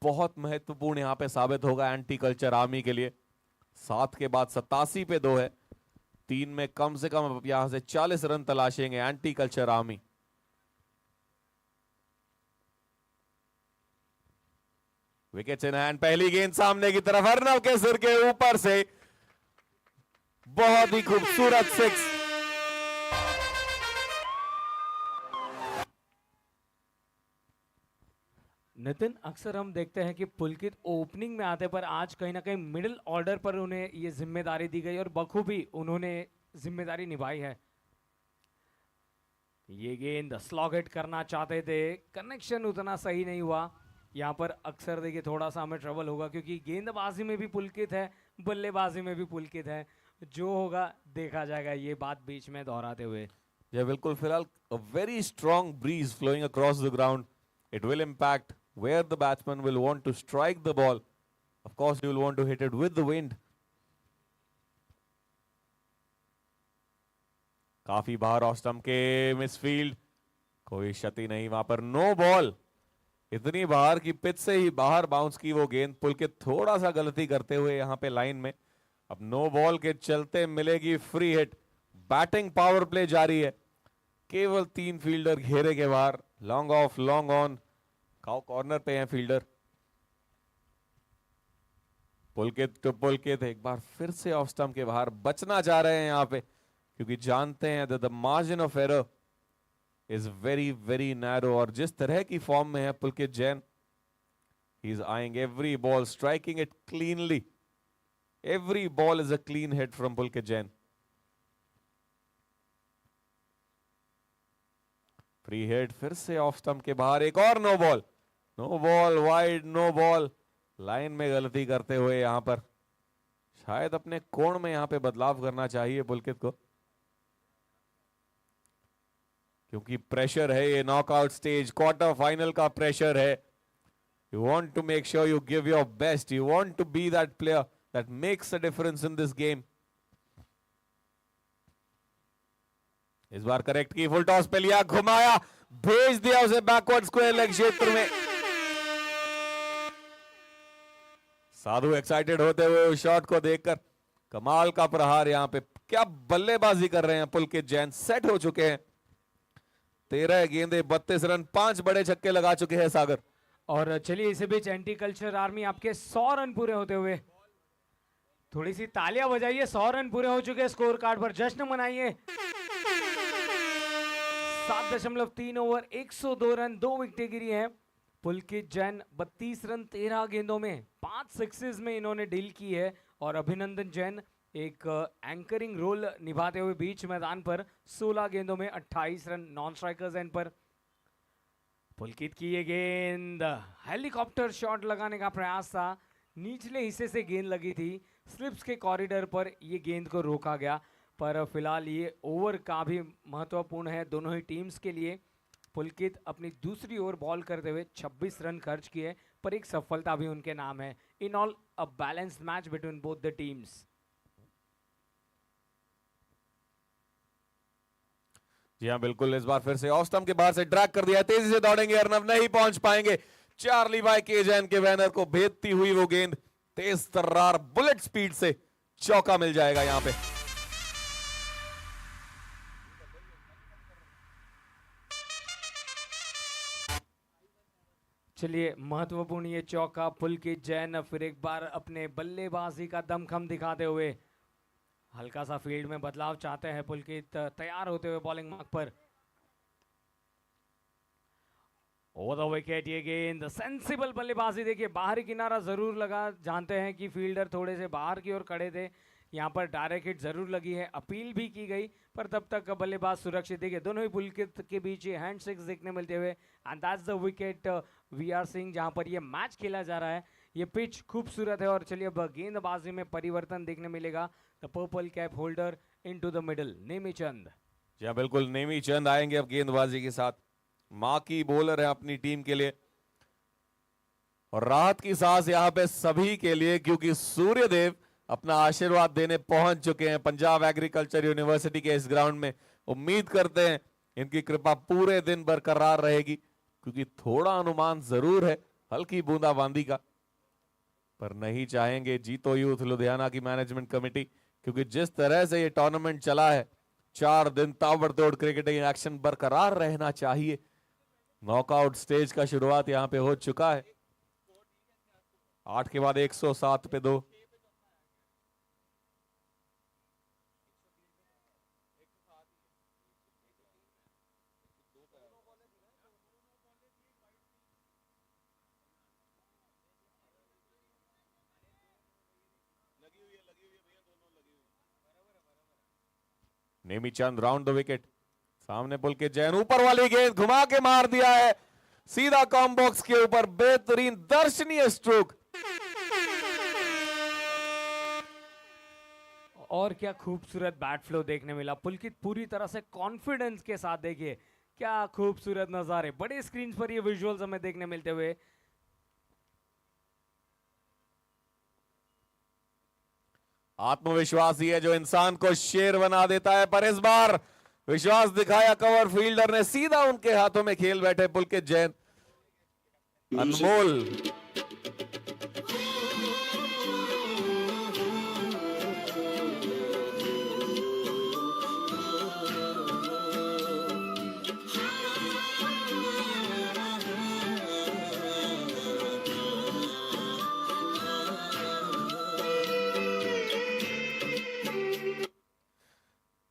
बहुत महत्वपूर्ण यहाँ पे साबित होगा एंटी कल्चर आर्मी के लिए। 7 के बाद 87 पे 2 है, 3 में कम से कम यहां से 40 रन तलाशेंगे anti culture army. Wicket in hand, पहली गेंद सामने की तरफ, अर्नव के सिर के ऊपर से बहुत ही खूबसूरत 6। नितिन, अक्सर हम देखते हैं कि पुलकित ओपनिंग में आते पर आज कहीं ना कहीं मिडिल ऑर्डर पर उन्हें ये जिम्मेदारी दी गई और बखूबी उन्होंने जिम्मेदारी निभाई है। ये गेंद स्लॉग हिट करना चाहते थे, कनेक्शन उतना सही नहीं हुआ। यहाँ पर अक्सर देखिए थोड़ा सा हमें ट्रबल होगा क्योंकि गेंदबाजी में भी पुलकित है, बल्लेबाजी में भी पुलकित है। जो होगा देखा जाएगा, ये बात बीच में दोहराते हुए। ये बिल्कुल फिलहाल a very strong breeze flowing across the ground. It will impact where the batsman will want to strike the ball. Of course, you will want to hit it with the wind. काफी बाहर of stump के, misfield, कोई क्षति नहीं वहां पर, no ball. इतनी बाहर की पिच से ही बाहर बाउंस की वो गेंद। पुलकित थोड़ा सा गलती करते हुए यहां पे लाइन में, अब नो बॉल के चलते मिलेगी free hit. Batting power play जारी है, केवल 3 फील्डर घेरे के बाहर, long off long on, corner पे हैं फील्डर। पुलकित एक बार फिर से ऑफ स्टंप के बाहर बचना चाह रहे हैं यहां पे, क्योंकि जानते हैं the margin of error is very very narrow. और जिस तरह की फॉर्म में है Pulkit Jain, he is eyeing every ball, striking it cleanly. Every ball is a clean hit from Pulkit Jain. Free hit फिर से ऑफ स्टंप के बाहर, एक और no ball, no ball wide, no ball. Line में गलती करते हुए यहां पर शायद अपने कोण में यहां पे बदलाव करना चाहिए पुलकित को, क्योंकि प्रेशर है ये, नॉकआउट स्टेज, क्वार्टर फाइनल का प्रेशर है। You want to make sure you give your best, you want to be that player that makes a difference in this game. इस बार करेक्ट की, फुल टॉस पे लिया, घुमाया, भेज दिया उसे बैकवर्ड स्क्वायर लेग क्षेत्र में। साधु एक्साइटेड होते हुए उस शॉट को देखकर, कमाल का प्रहार यहां पे, क्या बल्लेबाजी कर रहे हैं पुलकित जैन, सेट हो चुके हैं। 13 गेंदे 32 रन, 5 बड़े छक्के लगा चुके हैं सागर। और चलिए इसी बीच एंटी कल्चर आर्मी आपके 100 रन पूरे होते हुए, थोड़ी सी तालियां बजाइए। 100 रन पूरे हो चुके हैं, स्कोर कार्ड पर जश्न मनाइए। 7.3 ओवर, 102 रन, 2 विकेटें गिरी हैं। पुलकित जैन 32 रन 13 गेंदों में 5 सिक्सेस में इन्होंने डील की है। और अभिनंदन जैन एक एंकरिंग रोल निभाते हुए बीच मैदान पर 16 गेंदों में 28 रन, नॉन स्ट्राइकर्स एंड पर। पुलकित की ये गेंद हेलीकॉप्टर शॉट लगाने का प्रयास था, निचले हिस्से से गेंद लगी थी, स्लिप्स के कॉरिडोर पर ये गेंद को रोका गया। पर फिलहाल ये ओवर का भी महत्वपूर्ण है दोनों ही टीम्स के लिए। पुलकित अपनी दूसरी ओवर बॉल करते हुए 26 रन खर्च किए, पर एक सफलता भी उनके नाम है। In all a balanced match between both the teams. जी हाँ बिल्कुल, इस बार फिर से ऑफ स्टंप के बाहर से ड्रैग कर दिया, तेजी से दौड़ेंगे अर्नव, नहीं पहुंच पाएंगे। चार्ली बाय के जैन के बैनर को भेदती हुई वो गेंद, तेज तर्रार बुलेट स्पीड से चौका मिल जाएगा यहां पे। चलिए महत्वपूर्ण ये चौका, पुलकित जैन फिर एक बार अपने बल्लेबाजी का दमखम दिखाते हुए हल्का सा फील्ड में बदलाव चाहते हैं। पुलकित तैयार होते हुए बॉलिंग मार्क पर। ओवर द विकेट ये गेंद, सेंसिबल बल्लेबाजी। देखिए बाहरी किनारा जरूर लगा, जानते हैं कि फील्डर थोड़े से बाहर की ओर खड़े थे, यहाँ पर डायरेक्ट हिट जरूर लगी है, अपील भी की गई, पर तब तक बल्लेबाज सुरक्षित। देखिए दोनों ही पुलकित के बीच ये हैंडशेक्स देखने मिलते हुए, and that's the wicket we are seeing, जहाँ पर ये मैच खेला जा रहा है। ये पिच खूबसूरत है और चलिए अब गेंदबाजी में परिवर्तन देखने मिलेगा। The purple cap holder into the middle, Nemichand. जी हाँ बिल्कुल, नेमीचंद आएंगे अब गेंदबाजी के साथ। मां की बॉलर है अपनी टीम के लिए और राहत की सांस यहां पे सभी के लिए, क्योंकि सूर्यदेव अपना आशीर्वाद देने पहुंच चुके हैं पंजाब एग्रीकल्चर यूनिवर्सिटी के इस ग्राउंड में। उम्मीद करते हैं इनकी कृपा पूरे दिन बरकरार रहेगी, क्योंकि थोड़ा अनुमान जरूर है हल्की बूंदाबांदी का, पर नहीं चाहेंगे जीतो यूथ लुधियाना की मैनेजमेंट कमेटी, क्योंकि जिस तरह से ये टूर्नामेंट चला है 4 दिन ताबड़तोड़ क्रिकेटिंग एक्शन बरकरार रहना चाहिए। नॉकआउट स्टेज का शुरुआत यहां पे हो चुका है। 8 के बाद 107 पे 2। नेमीचंद राउंड द विकेट, सामने पुलकित जैन, ऊपर वाली गेंद घुमा के मार दिया है सीधा कॉम बॉक्स के ऊपर। बेहतरीन दर्शनीय स्ट्रोक। और क्या खूबसूरत बैट फ्लो देखने मिला। पुलकित पूरी तरह से कॉन्फिडेंस के साथ, देखिए क्या खूबसूरत नजारे बड़े स्क्रीन पर ये विजुअल्स हमें देखने मिलते हुए। आत्मविश्वास ही है जो इंसान को शेर बना देता है, पर इस बार विश्वास दिखाया कवर फील्डर ने, सीधा उनके हाथों में खेल बैठे पुलकित जैन। अनमोल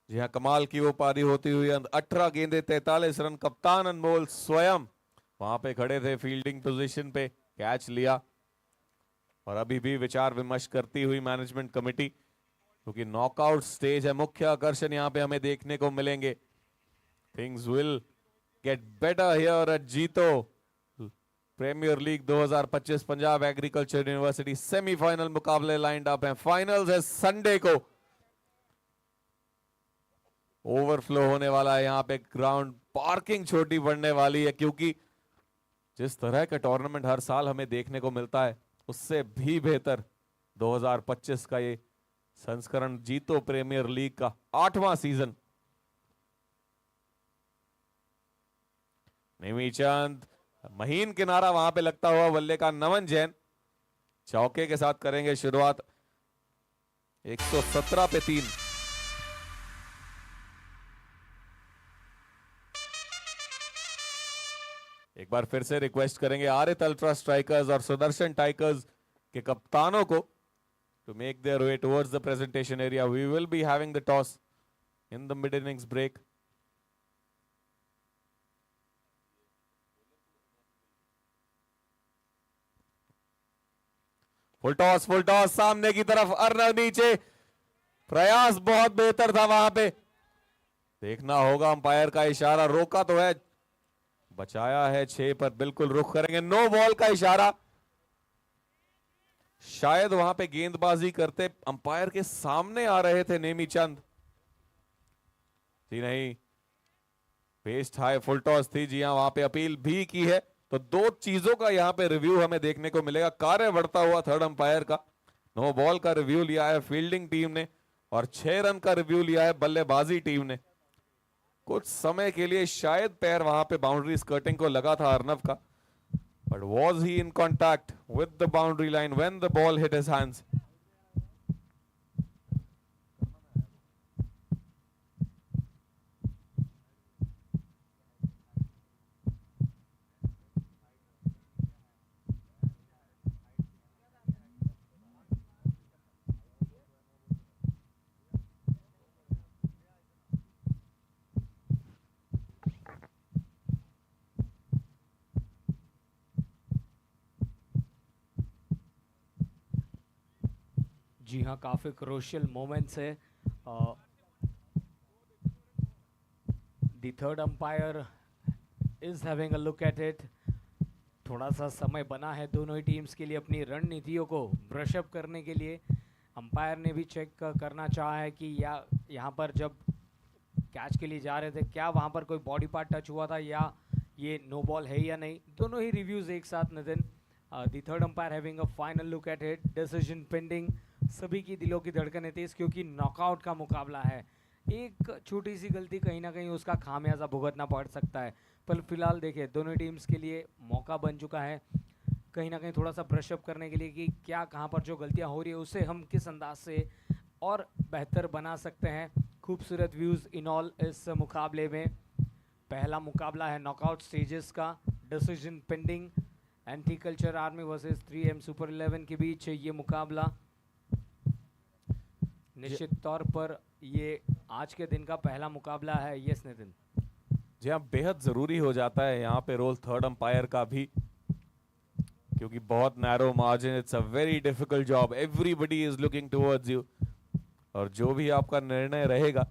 जी हाँ, कमाल की वो पारी होती हुई 18 गेंदे 43 रन। कप्तान अनमोल स्वयं वहां पे खड़े थे फील्डिंग पोजीशन पे, कैच लिया। और अभी भी विचार विमर्श करती हुई मैनेजमेंट कमेटी, क्योंकि नॉकआउट स्टेज है, मुख्य आकर्षण यहां पे हमें देखने को मिलेंगे। Things will get better here at Jito premier league 2025 Punjab agriculture university semifinal मुकाबले लाइंड अप हैं। फाइनल्स है संडे को। ओवरफ्लो होने वाला है यहाँ पे ग्राउंड, पार्किंग छोटी पड़ने वाली है, क्योंकि जिस तरह का टूर्नामेंट हर साल हमें देखने को मिलता है उससे भी बेहतर 2025 का ये संस्करण, जीतो प्रीमियर लीग का 8वां सीजन। नेमीचंद, महीन किनारा वहां पे लगता हुआ बल्ले का नमन जैन चौके के साथ करेंगे शुरुआत। 117 पे 3। एक बार फिर से रिक्वेस्ट करेंगे आरित अल्ट्रा स्ट्राइकर्स और सुदर्शन टाइगर्स के कप्तानों को to make their way towards the presentation area. We will be having the toss in the mid innings break. Full toss सामने की तरफ, अर्नव नीचे, प्रयास बहुत बेहतर था वहां पे। देखना होगा अंपायर का इशारा, रोका तो है, बचाया है 6 पर, बिल्कुल रुख करेंगे। नो बॉल का इशारा, शायद वहां पे गेंदबाजी करते अंपायर के सामने आ रहे थे नेमीचंद। जी नहीं, पेस्ट हाई, फुल टॉस थी। जी हां, वहां पे अपील भी की है, तो 2 चीजों का यहां पे रिव्यू हमें देखने को मिलेगा। कार्य बढ़ता हुआ थर्ड अंपायर का, नो बॉल का रिव्यू लिया है फील्डिंग टीम ने और 6 रन का रिव्यू लिया है बल्लेबाजी टीम ने। कुछ समय के लिए शायद पैर वहां पे बाउंड्री स्कर्टिंग को लगा था अर्नव का, but was he in contact with the boundary line when the ball hit his hands. जी हाँ, काफी क्रूशियल मोमेंट्स है। The third umpire is having a look at it. थोड़ा सा समय बना है दोनों ही टीम्स के लिए अपनी रणनीतियों को ब्रशअप करने के लिए। अंपायर ने भी चेक करना चाहा है कि यहाँ पर जब कैच के लिए जा रहे थे क्या वहाँ पर कोई बॉडी पार्ट टच हुआ था या ये नो बॉल है या नहीं। दोनों ही रिव्यूज़ एक साथ Nitin. The third umpire having a final look at it, decision pending. सभी की दिलों की धड़कनें तेज क्योंकि नॉकआउट का मुकाबला है। एक छोटी सी गलती कहीं ना कहीं उसका खामियाजा भुगतना पड़ सकता है। पर फिलहाल देखिए दोनों टीम्स के लिए मौका बन चुका है कहीं ना कहीं थोड़ा सा ब्रशअप करने के लिए कि क्या कहाँ पर जो गलतियाँ हो रही है उसे हम किस अंदाज से और बेहतर बना सकते हैं। खूबसूरत व्यूज़ इन ऑल इस मुकाबले में। पहला मुकाबला है नॉकआउट स्टेजेस का, decision pending. Anti culture army versus 3M super 11 के बीच ये मुकाबला। निश्चित तौर पर ये आज के दिन का पहला मुकाबला है। यस नितिन। जी हाँ, बेहद जरूरी हो जाता है यहाँ पे रोल थर्ड अंपायर का भी, क्योंकि बहुत narrow margin, it's a very difficult job, everybody is looking towards you. और जो भी आपका निर्णय रहेगा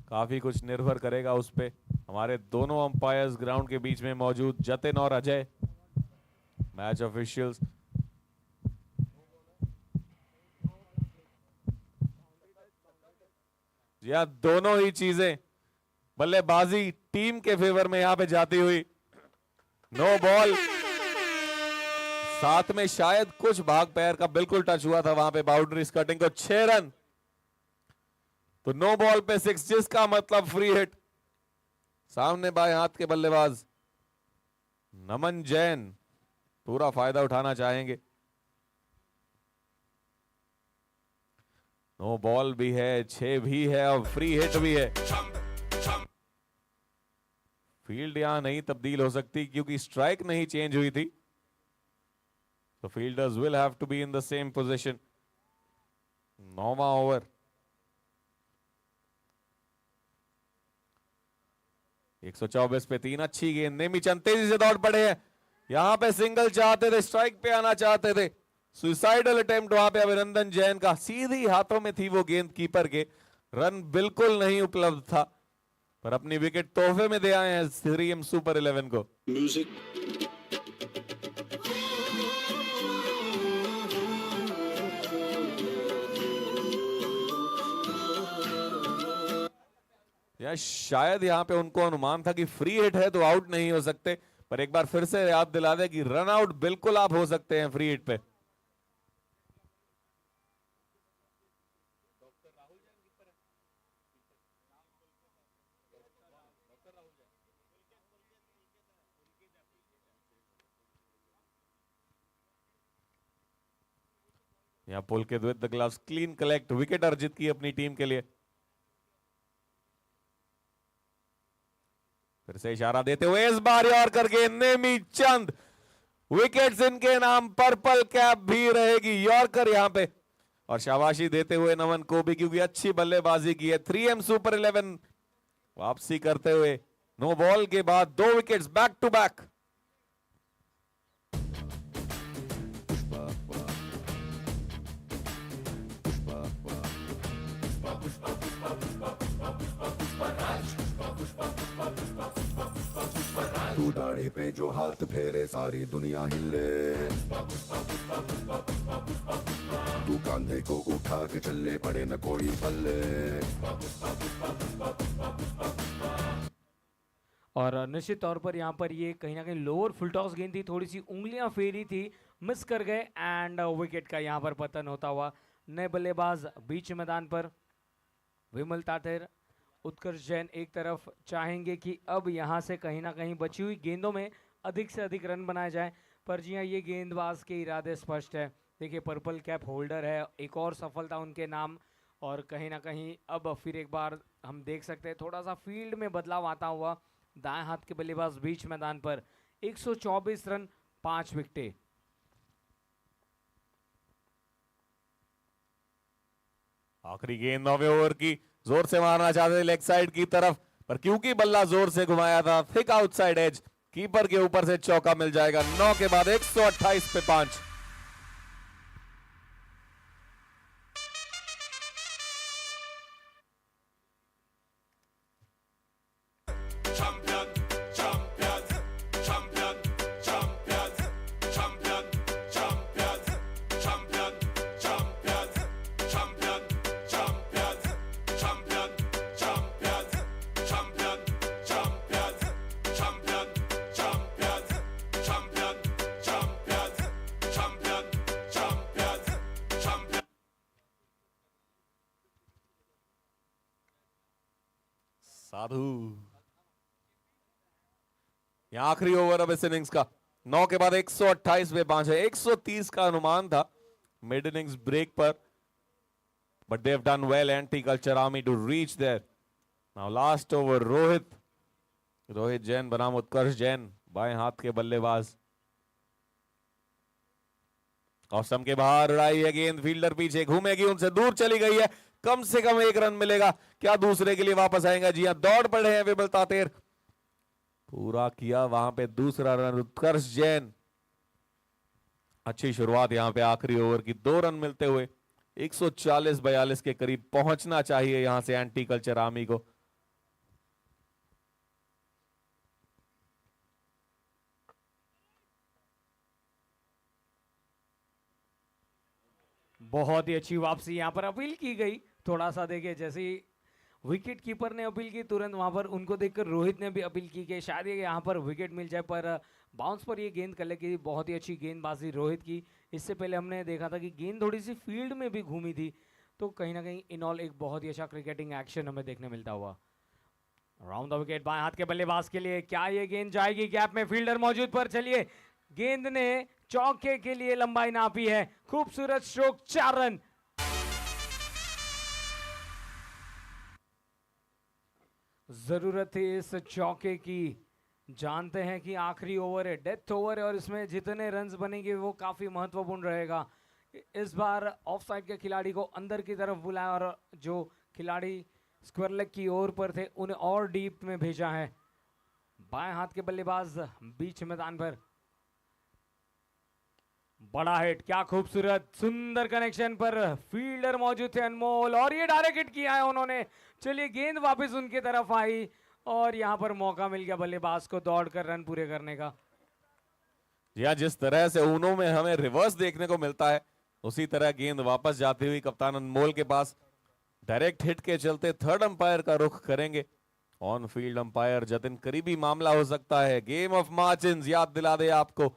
काफी कुछ निर्भर करेगा उस पे। हमारे दोनों अंपायर्स ग्राउंड के बीच में मौजूद, जतिन और अजय, मैच ऑफिशियल्स। जी हाँ, दोनों ही चीजें बल्लेबाजी टीम के फेवर में यहां पे जाती हुई। नो बॉल, साथ में शायद कुछ भाग पैर का बिल्कुल टच हुआ था वहां पे बाउंड्री स्कर्टिंग को। 6 रन, तो नो बॉल पे 6, जिसका मतलब फ्री हिट। सामने बाएं हाथ के बल्लेबाज नमन जैन पूरा फायदा उठाना चाहेंगे। नो बॉल भी है, 6 भी है और फ्री हिट भी है। फील्ड यहां नहीं तब्दील हो सकती क्योंकि स्ट्राइक नहीं चेंज हुई थी, तो fielders will have to be in the same position. 9वां ओवर, 124 पे 3, अच्छी गेंद। नेमीचंद तेजी से दौड़ पड़े हैं, यहां पे सिंगल चाहते थे, स्ट्राइक पे आना चाहते थे। सुसाइडल अटेम्प्ट वहां पे अभिनंदन जैन का, सीधी हाथों में थी वो गेंद कीपर के, रन बिल्कुल नहीं उपलब्ध था, पर अपनी विकेट तोहफे में दे आए हैं 3M सुपर 11 को। या शायद यहां पे उनको अनुमान था कि फ्री हिट है तो आउट नहीं हो सकते, पर एक बार फिर से याद दिला दे कि रन आउट बिल्कुल आप हो सकते हैं फ्री हिट पे। यहां Pulkit with the gloves, clean collect, wicket अर्जित की अपनी टीम के लिए। फिर से इशारा देते हुए इस बार यॉर्कर के नेमीचंद, विकेट्स इनके नाम, पर्पल कैप भी रहेगी यॉर्कर यहां पे। और शाबाशी देते हुए नमन को भी, क्योंकि अच्छी बल्लेबाजी की है। 3M सुपर 11 वापसी करते हुए नो बॉल के बाद 2 विकेट्स बैक टू बैक। तू दाढ़ी पे जो हाथ फेरे सारी दुनिया हिले, तू कांधे को उठा के चले पड़े न कोई पल्ले। और निश्चित तौर पर यहाँ पर ये कहीं ना कहीं लोअर फुल टॉस गेंद थी, थोड़ी सी उंगलियां फेरी थी, मिस कर गए एंड विकेट का यहाँ पर पतन होता हुआ। नए बल्लेबाज बीच मैदान पर विमल तातेर, उत्कर्ष जैन एक तरफ चाहेंगे कि अब यहाँ से कहीं ना कहीं बची हुई गेंदों में अधिक से अधिक रन बनाए जाएं, पर जी हाँ ये गेंदबाज के इरादे स्पष्ट है। देखिए पर्पल कैप होल्डर है, एक और सफलता उनके नाम, और कहीं ना कहीं अब फिर एक बार हम देख सकते हैं थोड़ा सा फील्ड में बदलाव आता हुआ। दाएं हाथ के बल्लेबाज बीच मैदान पर 124 रन 5 विकेटें। आखिरी गेंद 9वें ओवर की, जोर से मारना चाहते थे लेग साइड की तरफ, पर क्योंकि बल्ला जोर से घुमाया था, थिक आउटसाइड एज, कीपर के ऊपर से चौका मिल जाएगा। 9 के बाद 128 पे 5। साधु। यहां आखिरी ओवर अब इस इनिंग्स का, 9 के बाद 128 पे 5 है, 130 का अनुमान था मिड इनिंग्स ब्रेक पर, but they have done well anti culture army to reach there. Now last over Rohit Jain बनाम उत्कर्ष जैन, बाएं हाथ के बल्लेबाज। ऑफ के बाहर उड़ाई है गेंद, फील्डर पीछे घूमेगी, उनसे दूर चली गई है, कम से कम एक रन मिलेगा, क्या दूसरे के लिए वापस आएगा? जी हां, दौड़ पड़े हैं विमल तातेर, पूरा किया वहां पे दूसरा रन उत्कर्ष जैन। अच्छी शुरुआत यहां पे आखिरी ओवर की, 2 रन मिलते हुए 140-42 के करीब पहुंचना चाहिए यहां से एंटी कल्चर आर्मी को। बहुत ही अच्छी वापसी, यहाँ पर अपील की गई, थोड़ा सा देखिए जैसे ही विकेट कीपर ने अपील की, तुरंत वहां पर उनको देखकर रोहित ने भी अपील की कि शायद ये यहाँ पर विकेट मिल जाए, पर बाउंस पर ये गेंद कलेक्ट की। बहुत ही अच्छी गेंदबाजी रोहित की। इससे पहले हमने देखा था कि गेंद थोड़ी सी फील्ड में भी घूमी थी, तो कहीं ना कहीं इन ऑल एक बहुत ही अच्छा क्रिकेटिंग एक्शन हमें देखने मिलता हुआ। राउंड द विकेट बाएं हाथ के बल्लेबाज के लिए, क्या ये गेंद जाएगी गैप में? फील्डर मौजूद पर चलिए, गेंद ने चौके के लिए लंबाई नापी है, खूबसूरत स्ट्रोक, 4 रन। जरूरत थी इस चौके की, जानते हैं कि आखिरी ओवर है, डेथ ओवर है, और इसमें जितने रन्स बनेंगे वो काफी महत्वपूर्ण रहेगा। इस बार ऑफ साइड के खिलाड़ी को अंदर की तरफ बुलाया और जो खिलाड़ी स्क्वायर लेग की ओर पर थे उन्हें और डीप में भेजा है। बाएं हाथ के बल्लेबाज बीच मैदान पर, बड़ा हिट, क्या खूबसूरत सुंदर कनेक्शन पर फील्डर मौजूद थे अनमोल, और ये डायरेक्ट हिट किया है उन्होंने। चलिए गेंद वापस उनकी तरफ आई और यहां पर मौका मिल गया बल्लेबाज को दौड़कर रन पूरे करने का। या जिस तरह से ऊनो में हमें रिवर्स देखने को मिलता है, उसी तरह गेंद वापस जाती हुई कप्तान अनमोल के पास। डायरेक्ट हिट के चलते थर्ड अंपायर का रुख करेंगे। ऑन फील्ड अंपायर जतिन करीबी मामला हो सकता है। गेम ऑफ मार्जिन्स याद दिला दे आपको,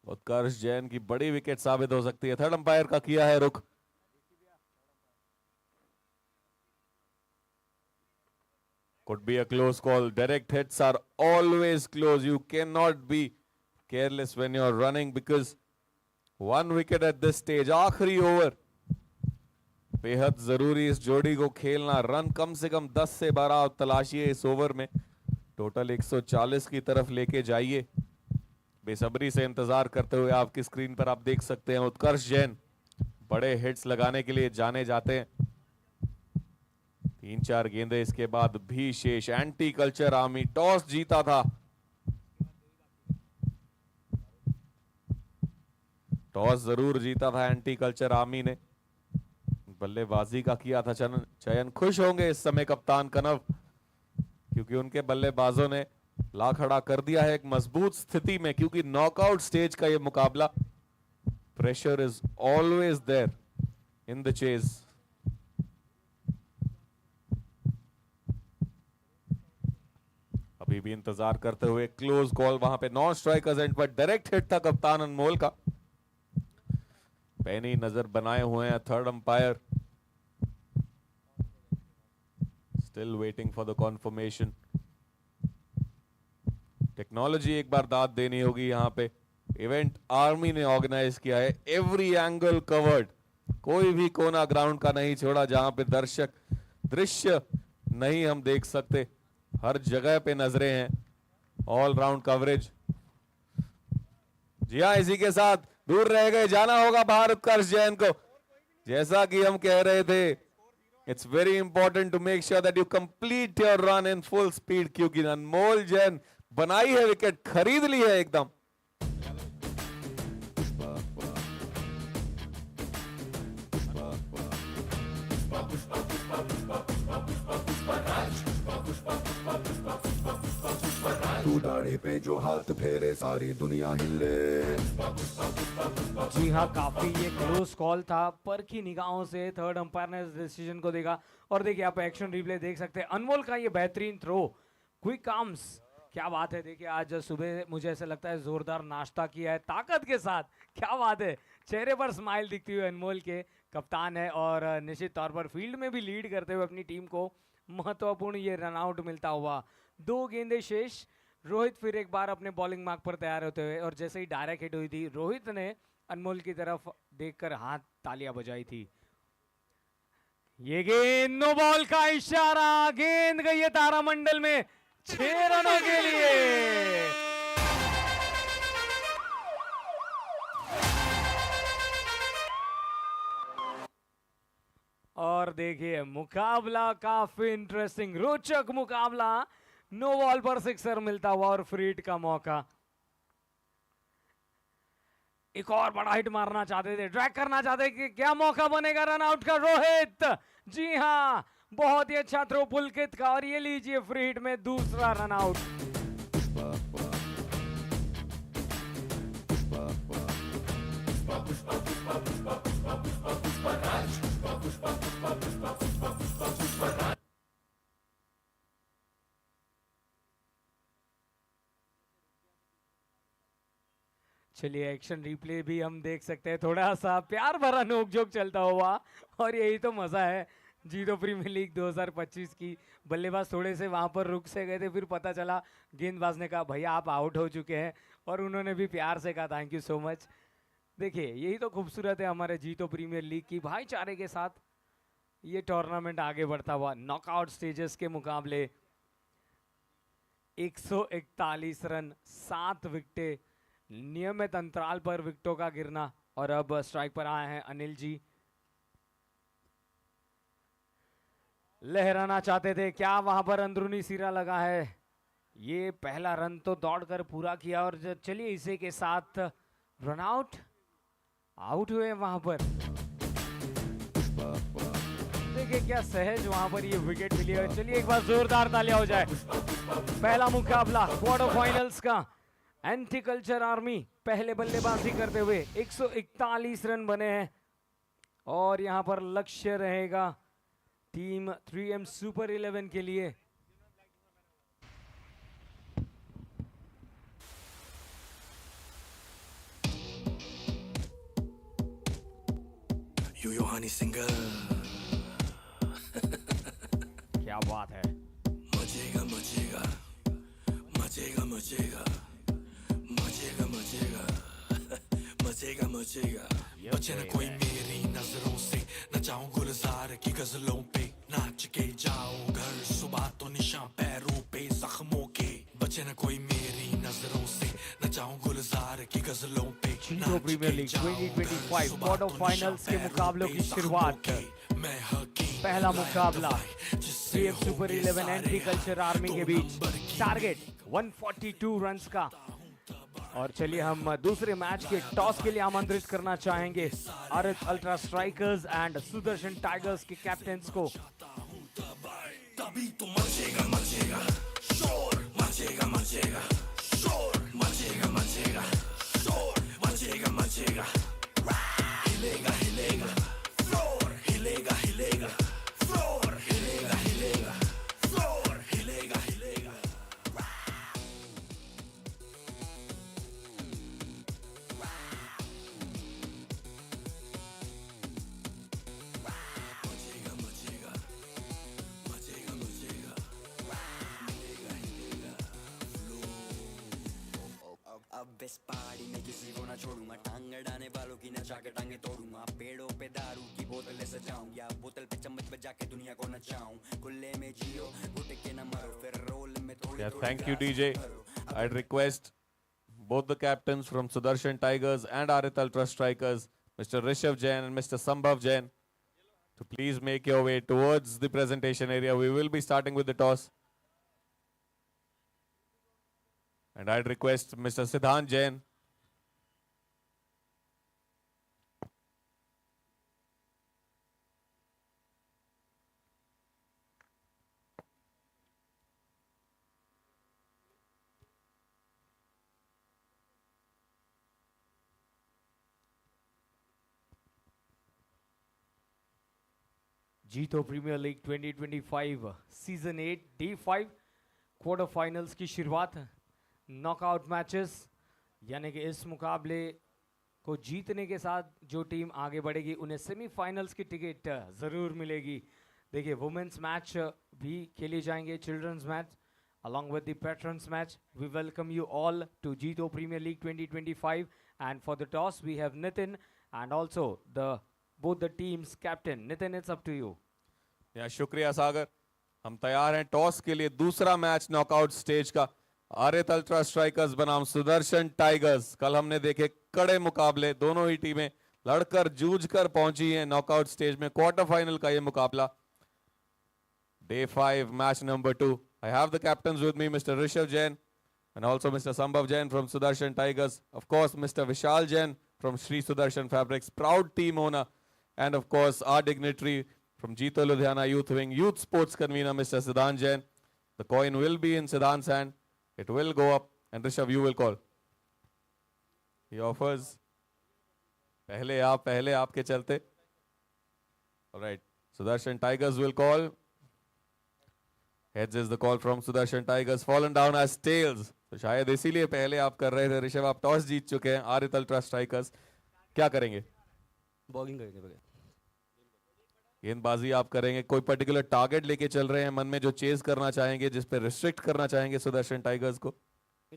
उत्कर्ष जैन की बड़ी विकेट साबित हो सकती है। थर्ड अंपायर का किया है रुख। Could be a close call. Direct hits are always close. You cannot be careless when you're running because one wicket at this stage. आखिरी ओवर बेहद जरूरी इस जोड़ी को खेलना। रन कम से कम 10 से 12 तलाशिए इस ओवर में। टोटल 140 की तरफ लेके जाइए। बेसब्री से इंतजार करते हुए आपकी स्क्रीन पर आप देख सकते हैं उत्कर्ष जैन बड़े हिट्स लगाने के लिए जाने जाते हैं। 3-4 गेंदे इसके बाद भी शेष। एंटी कल्चर आर्मी टॉस जीता था, टॉस जरूर जीता था एंटी कल्चर आर्मी ने। बल्लेबाजी का किया था चयन। खुश होंगे इस समय कप्तान कनव, क्योंकि उनके बल्लेबाजों ने ला खड़ा कर दिया है एक मजबूत स्थिति में, क्योंकि नॉकआउट स्टेज का यह मुकाबला, pressure is always there in the chase. अभी भी इंतजार करते हुए क्लोज कॉल, वहां पे नॉन स्ट्राइकर्स एंड पर डायरेक्ट हिट था कप्तान अनमोल का। पैनी नजर बनाए हुए हैं third umpire, still waiting for the confirmation. Technology एक बार दाद देनी होगी यहां पे। इवेंट आर्मी ने ऑर्गेनाइज किया है, एवरी एंगल कवर्ड, कोई भी कोना ग्राउंड का नहीं छोड़ा जहां पे दर्शक दृश्य नहीं हम देख सकते। हर जगह पे नजरें हैं, ऑल राउंड कवरेज। जी हाँ, इसी के साथ दूर रह गए, जाना होगा बाहर उत्कर्ष जैन को। जैसा कि हम कह रहे थे, it's very important to make sure that you complete your run in full speed, क्योंकि अनमोल जैन बनाई है विकेट, खरीद ली है एकदम। तू दाढ़ी पे जो हाथ फेरे सारी दुनिया हिले। जी हाँ, काफी ये क्लोज कॉल था, पर की निगाहों से थर्ड अंपायर ने इस डिसीजन को देखा। और देखिए आप एक्शन रिप्ले देख सकते हैं, अनमोल का ये बेहतरीन थ्रो, क्विक आर्म्स, क्या बात है। देखिए आज सुबह मुझे ऐसा लगता है जोरदार नाश्ता किया है ताकत के साथ, क्या बात है। चेहरे पर स्माइल दिखती हुई अनमोल के, कप्तान है और निश्चित तौर पर फील्ड में भी लीड करते हुए अपनी टीम को महत्वपूर्ण ये रनआउट मिलता हुआ। 2 गेंदें शेष। रोहित फिर एक बार अपने बॉलिंग मार्क पर तैयार होते हुए, और जैसे ही डायरेक्ट हिट हुई थी, रोहित ने अनमोल की तरफ देखकर हाथ तालियां बजाई थी। ये गेंद नो बॉल का इशारा, गेंद गई है तारामंडल में 6 रनों के लिए। और देखिए मुकाबला काफी इंटरेस्टिंग, रोचक मुकाबला। नो बॉल पर सिक्सर मिलता हुआ और फ्री हिट का मौका। एक और बड़ा हिट मारना चाहते थे, ड्रैग करना चाहते कि क्या मौका बनेगा रन आउट का। रोहित, जी हाँ, बहुत ही अच्छा थ्रो पुलकित का, और ये लीजिए फ्री हिट में दूसरा रन आउट। चलिए एक्शन रिप्ले भी हम देख सकते हैं, थोड़ा सा प्यार भरा नोकझोंक चलता हुआ, और यही तो मजा है जीतो प्रीमियर लीग 2025 की। बल्लेबाज थोड़े से वहां पर रुक से गए थे, फिर पता चला गेंदबाज ने कहा भैया आप आउट हो चुके हैं, और उन्होंने भी प्यार से कहा थैंक यू सो मच। देखिए यही तो खूबसूरत है हमारे जीतो प्रीमियर लीग की, भाईचारे के साथ ये टूर्नामेंट आगे बढ़ता हुआ। नॉकआउट स्टेजेस के मुकाबले 141 रन, 7 विकेटें, नियमित अंतराल पर विकेटों का गिरना, और अब स्ट्राइक पर आए हैं अनिल जी। लहराना चाहते थे, क्या वहां पर अंदरूनी सिरा लगा है। ये पहला रन तो दौड़कर पूरा किया, और चलिए इसी के साथ रन आउट हुए वहां पर। देखिए क्या सहज वहां पर ये विकेट मिली है। चलिए एक बार जोरदार तालियां हो जाए। पहला मुकाबला क्वार्टर फाइनल्स का, एंटी कल्चर आर्मी पहले बल्लेबाजी करते हुए 141 रन बने हैं, और यहां पर लक्ष्य रहेगा टीम 3M सुपर 11 के लिए। यो हनी सिंगर, क्या बात है। मजेगा मजेगा मजेगा मजेगा मजेगा मजेगा मजेगा मजेगा। बचे न कोई मेरी नजरों से, न जाऊं गुलजार की गजलों पे, नाच के जाऊं घर सुबह तो निशान पैरों पे जख्मों के। बचे न कोई मेरी नजरों से, न जाऊं गुलजार की गजलों पे, जीतो प्रीमियर लीग 2025 क्वार्टर फाइनल्स के मुकाबलों की शुरुआत। पहला मुकाबला 3M super 11 anti culture army के बीच, टारगेट 142 रन्स का। और चलिए हम दूसरे मैच के टॉस के लिए आमंत्रित करना चाहेंगे Arit ultra strikers and Sudarshan tigers के कैप्टन्स को। तभी तो मचेगा मचेगा शोर, मचेगा मचेगा शोर, मचेगा मचेगा शोर, मचेगा मचेगा। हिलेगा हिलेगा फ्लोर, हिलेगा हिलेगा फ्लोर, हिलेगा हिलेगा फ्लोर, हिलेगा हिलेगा। मचेगा मचेगा मचेगा मचेगा, हिलेगा हिलेगा अब इस पहाड़ी में किसी को ना छोड़ूंगा, टांग अड़ाने वालों की नचा के टांगे तोड़ूंगा। पेड़ों पे दारू की बोतलें सजाऊं, या बोतल पे चम्मच बजा के दुनिया को नचाऊं। खुले में जियो घुट के न मरो, फिर रोल में थोड़ी Yeah, thank you, DJ. I'd request both the captains from Sudarshan Tigers and Arit Ultra Strikers, Mr. Rishabh Jain and Mr. Sambhav Jain, to please make your way towards the presentation area. We will be starting with the toss. And I'd request Mr. Siddhant Jain. JITO premier league 2025 season 8 D5 quarter finals की शुरुआत। Knockout matches, यानी कि इस मुकाबले को जीतने के साथ जो टीम आगे बढ़ेगी उन्हें सेमीफाइनल्स की टिकट ज़रूर मिलेगी। देखिए वुमेन्स मैच भी खेले जाएंगे, children's match along with the patrons match. We welcome you all to Jito Premier League 2025, and for the toss we have Nitin and also both the teams captain. Nitin, it's up to you. या शुक्रिया सागर। हम तैयार हैं toss के लिए। दूसरा match knockout stage का, Aarit ultra strikers बनाम सुदर्शन टाइगर्स। कल हमने देखे कड़े मुकाबले, दोनों ही टीमें लड़कर जूझकर पहुंची हैं नॉकआउट स्टेज में। क्वार्टर फाइनल का ये मुकाबला, day 5 match number 2। I have the captains with me, Mr. Rishabh Jain and also Mr. Sambhav Jain from Sudarshan Tigers. Of course, Mr. Vishal Jain from Shri Sudarshan Fabrics, proud team owner, and of course our dignitary from Jito Ludhiana Youth Wing, Youth Sports Convener, Mr. Siddhant Jain. The coin will be in Siddhant's hand. It will go up, and Rishabh, you will call. He offers. पहले आपके चलते. All right. Sudarshan Tigers will call. Heads is the call from Sudarshan Tigers, fallen down as tails. तो शायद इसीलिए पहले आप कर रहे थे। ऋषभ, आप टॉस जीत चुके हैं। आरित अल्ट्रा स्ट्राइकर्स क्या करेंगे? बॉलिंग करेंगे। गेंदबाजी आप करेंगे। कोई पर्टिकुलर टारगेट लेके चल रहे हैं मन में जो चेज करना चाहेंगे, जिस पे रिस्ट्रिक्ट करना चाहेंगे सुदर्शन टाइगर्स को?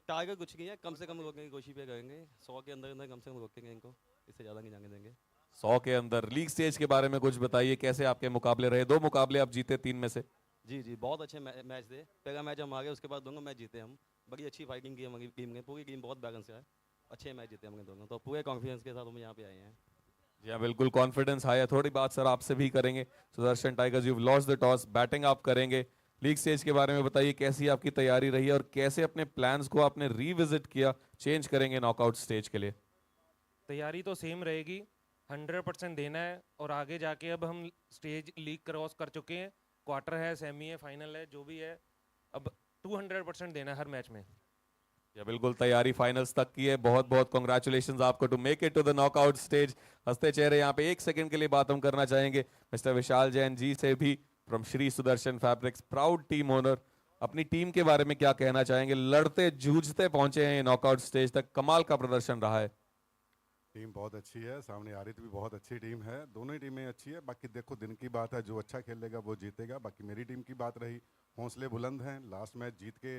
टारगेट कुछ नहीं है, कम से कम रोकने की कोशिश पे करेंगे। 100 के अंदर अंदर कम से कम रोकेंगे इनको, इससे ज़्यादा नहीं जाने देंगे। 100 के अंदर। लीग स्टेज के बारे में कुछ बताइए, कैसे आपके मुकाबले रहे? 2 मुकाबले आप जीते 3 में से। जी बहुत अच्छे मैच थे। पहला मैच हम आगे, उसके बाद दोनों मैच जीते हम। बड़ी अच्छी फाइटिंग की हमारी टीम ने, पूरी टीम बहुत बैलेंस है, अच्छे मैच जीते हमने दोनों। तो पूरे कॉन्फिडेंस के साथ हम यहाँ पे आए हैं। जी हाँ, बिल्कुल कॉन्फिडेंस हाई है। थोड़ी बात सर आपसे भी करेंगे। Sudarshan tigers, you lost the toss, batting आप करेंगे। लीग स्टेज के बारे में बताइए, कैसी आपकी तैयारी रही है और कैसे अपने प्लान्स को आपने रीविजिट किया, चेंज करेंगे नॉकआउट स्टेज के लिए? तैयारी तो सेम रहेगी, 100% देना है। और आगे जाके अब हम स्टेज लीग क्रॉस कर चुके हैं, क्वार्टर है, सेमी है, फाइनल है, जो भी है, अब 200% देना है हर मैच में। या बिल्कुल तैयारी फाइनल्स तक की है। बहुत बहुत कांग्रेचुलेशंस आपको to make it to the knockout stage. हंसते चेहरे यहाँ पे 1 सेकंड के लिए बात हम करना चाहेंगे मिस्टर विशाल जैन जी से भी, from Shri Sudarshan fabrics, proud team owner. अपनी टीम के बारे में क्या कहना चाहेंगे? लड़ते जूझते पहुंचे हैं नॉकआउट स्टेज तक, कमाल का प्रदर्शन रहा है। टीम बहुत अच्छी है, सामने आरित भी बहुत अच्छी टीम है, दोनों ही टीमें अच्छी है। बाकी देखो दिन की बात है, जो अच्छा खेलेगा वो जीतेगा। बाकी मेरी टीम की बात रही, हौसले बुलंद हैं, लास्ट मैच जीत के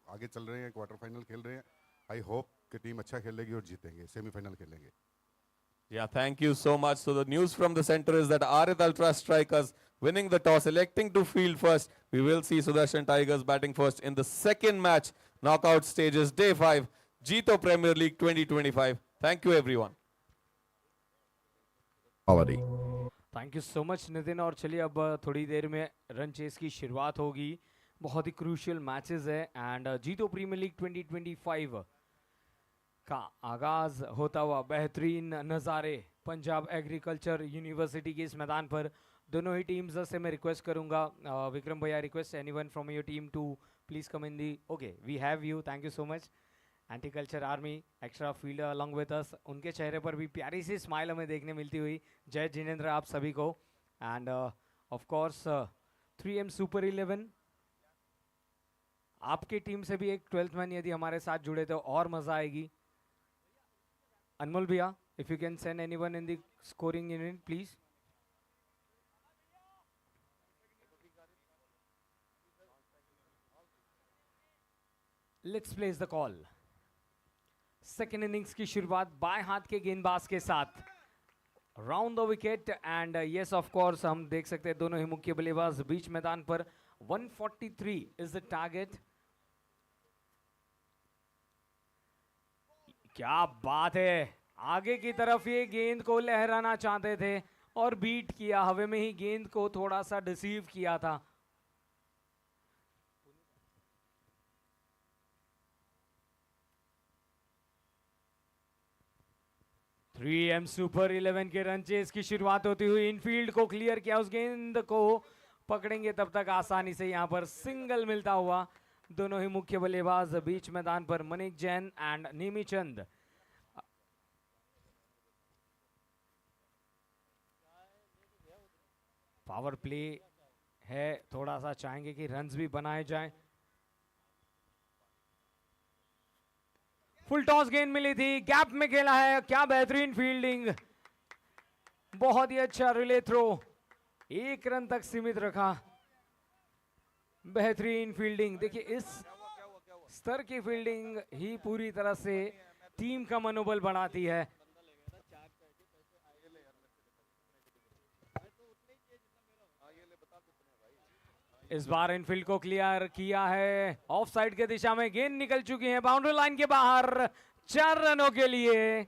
आगे चल रहे हैं, क्वार्टर फाइनल खेल रहे हैं। आई होप कि टीम अच्छा खेलेगी और जीतेंगे, सेमीफाइनल खेलेंगे। Yeah, thank you so much. So the news from the center is that Arit Ultra Strikers winning the toss, electing to field first. We will see Sudarshan Tigers batting first in the second match, knockout stages, day 5, Jito Premier League 2025. Thank you everyone. Quality. Thank you so much Nitin. और चलिए अब थोड़ी देर में run chase की शुरुआत होगी। बहुत ही crucial matches है एंड जीतो प्रीमियर लीग 2025 का आगाज होता हुआ बेहतरीन नज़ारे पंजाब एग्रीकल्चर यूनिवर्सिटी के इस मैदान पर। दोनों ही टीम्स से मैं रिक्वेस्ट करूंगा, विक्रम भैया, request anyone from your team to please come in the. Okay, we have you, thank you so much. Anti culture army extra fielder along with us, उनके चेहरे पर भी प्यारी सी स्माइल हमें देखने मिलती हुई। जय जिनेंद्र आप सभी को। And of course 3M super 11, आपकी टीम से भी एक 12th मैन यदि हमारे साथ जुड़े तो और मजा आएगी। अनमोल भैया, if you can send anyone in the scoring unit please. Let's place the call. Second innings की शुरुआत बाएं हाथ के गेंदबाज के साथ, round the wicket and yes of course हम देख सकते हैं दोनों ही मुख्य बल्लेबाज बीच मैदान पर। 143 इज द टारगेट। क्या बात है, आगे की तरफ ये गेंद को लहराना चाहते थे और बीट किया, हवा में ही गेंद को थोड़ा सा डिसीव किया था। थ्री एम सुपर 11 के रन चेस की शुरुआत होती हुई इनफील्ड को क्लियर किया, उस गेंद को पकड़ेंगे तब तक आसानी से यहां पर सिंगल मिलता हुआ। दोनों ही मुख्य बल्लेबाज बीच मैदान पर Manish Jain and Nemichand. Power play है, थोड़ा सा चाहेंगे कि रन्स भी बनाए जाएं। फुल टॉस गेंद मिली थी, गैप में खेला है, क्या बेहतरीन फील्डिंग, बहुत ही अच्छा रिले थ्रो। 1 रन तक सीमित रखा। बेहतरीन फील्डिंग, देखिए इस स्तर की फील्डिंग ही पूरी तरह से टीम का मनोबल बढ़ाती है। इस बार इनफील्ड को क्लियर किया है, ऑफ साइड के दिशा में गेंद निकल चुकी है बाउंड्री लाइन के बाहर, 4 रनों के लिए।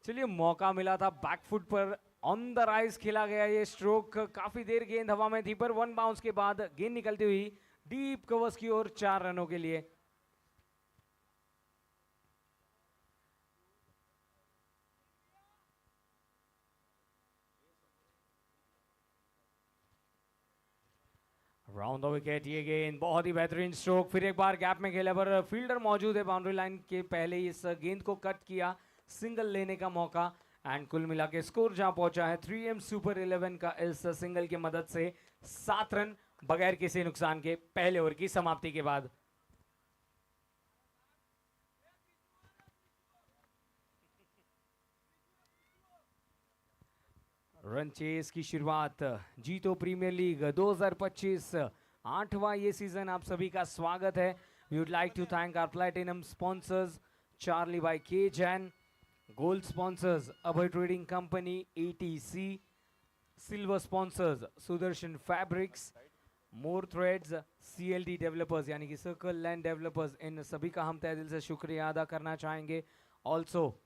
चलिए मौका मिला था, बैकफुट पर ऑन द राइज खेला गया ये स्ट्रोक, काफी देर गेंद हवा में थी पर 1 बाउंस के बाद गेंद निकलती हुई डीप कवर्स की ओर 4 रनों के लिए। राउंड द विकेट, ये गेंद बहुत ही बेहतरीन स्ट्रोक, फिर एक बार गैप में खेला पर फील्डर मौजूद है बाउंड्री लाइन के पहले ही इस गेंद को कट किया, सिंगल लेने का मौका। एंड कुल मिला के स्कोर जहां पहुंचा है 3M सुपर 11 का इस सिंगल की मदद से 7 रन बगैर किसी नुकसान के पहले ओवर की समाप्ति के बाद। रन चेस की शुरुआत, जीतो प्रीमियर लीग 2025, 8वां ये सीजन आप सभी का स्वागत है। We would like to thank our platinum sponsors Charlie by K Jain, gold sponsors Abhay trading company ATC, silver sponsors Sudarshan fabrics, more threads, CLD developers यानी कि सर्कल लैंड डेवलपर्स, इन सभी का हम तहे दिल से शुक्रिया अदा करना चाहेंगे। Also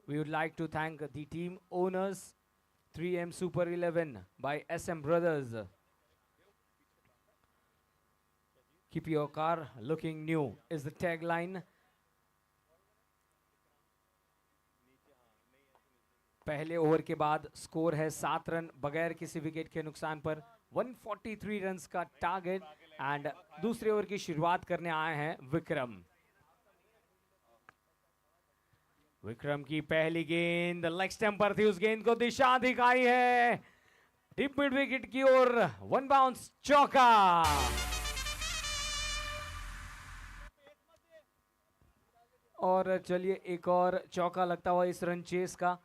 we would like to thank the team owners, 3M Super 11 by SM Brothers. Keep your car looking new is the tagline. पहले ओवर के बाद स्कोर है 7 रन बगैर किसी विकेट के नुकसान पर, 143 रन्स का टारगेट। एंड दूसरे ओवर की शुरुआत करने आए हैं विक्रम। विक्रम की पहली गेंद लेग स्टंप पर थी, उस गेंद को दिशा दिखाई है डीप मिड विकेट की ओर, 1 बाउंस चौका। और चलिए एक और चौका लगता हुआ इस रन चेस का।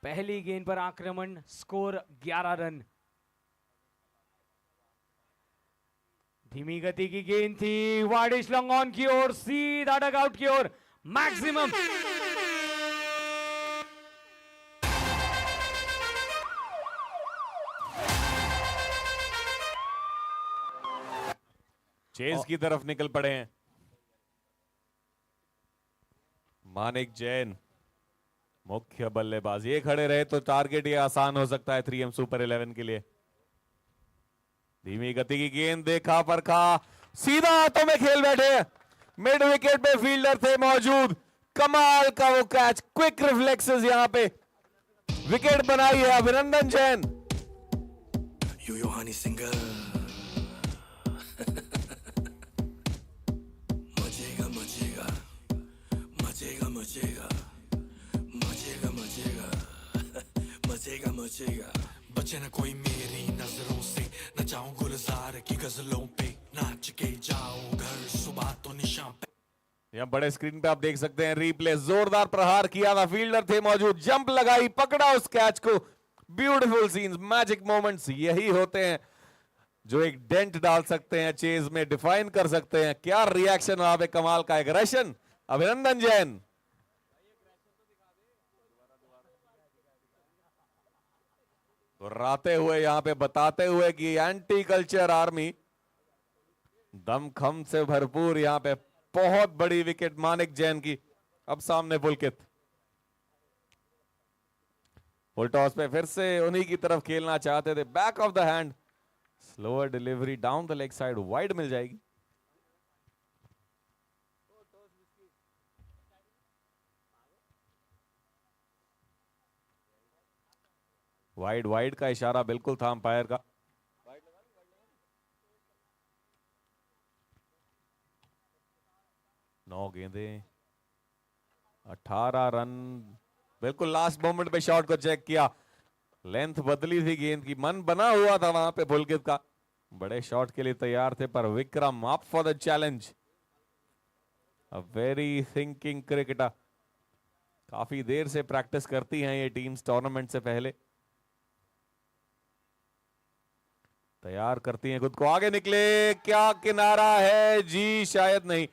पहली गेंद पर आक्रमण, स्कोर 11 रन। धीमी गति की गेंद थी, वाइडिश लॉन्ग ऑन की ओर, सीधा डगआउट की ओर, मैक्सिमम। चेज की तरफ निकल पड़े हैं मानिक जैन, मुख्य बल्लेबाज। ये खड़े रहे तो टारगेट ये आसान हो सकता है 3M सुपर 11 के लिए। धीमी गति की गेंद, देखा परखा, सीधा हाथों में खेल बैठे। मिड विकेट पे फील्डर थे मौजूद, कमाल का वो कैच, क्विक रिफ्लेक्सेस यहां पे विकेट बनाई है अभिनंदन जैन। यो हनी सिंगर मजेगा मजेगा मजेगा मजेगा मजेगा मजेगा मजेगा मजेगा, बचे न कोई मेरी नजरों से, न जाऊं गुलजार की गजलों पे, नाच के जाओ घर सुबह तो निशान पे। यहाँ बड़े स्क्रीन पे आप देख सकते हैं रिप्ले, जोरदार प्रहार किया था, फील्डर थे मौजूद, जंप लगाई, पकड़ा उस कैच को। ब्यूटीफुल सीन्स, मैजिक मोमेंट्स यही होते हैं जो एक डेंट डाल सकते हैं चेज में, डिफाइन कर सकते हैं। क्या रिएक्शन वहां पे, कमाल का एग्रेशन अभिनंदन जैन। दोहराते हुए यहां पे बताते हुए कि एंटी कल्चर आर्मी दमखम से भरपूर, यहां पे बहुत बड़ी विकेट मानिक जैन की। अब सामने पुलकित, फुल टॉस पे फिर से उन्हीं की तरफ खेलना चाहते थे, back of the hand, slower delivery down the leg side, wide मिल जाएगी। वाइड वाइड का इशारा बिल्कुल था अंपायर का। नौ गेंदे, 18 रन, बिल्कुल लास्ट मोमेंट पे शॉट को चेक किया, लेंथ बदली थी गेंद की, मन बना हुआ था वहां पे पुलकित का, बड़े शॉट के लिए तैयार थे, पर Vikram up for the challenge, a very thinking cricketer, काफी देर से प्रैक्टिस करती हैं ये टीम्स टूर्नामेंट से पहले, तैयार करती हैं खुद को। आगे निकले, क्या किनारा है जी? शायद नहीं,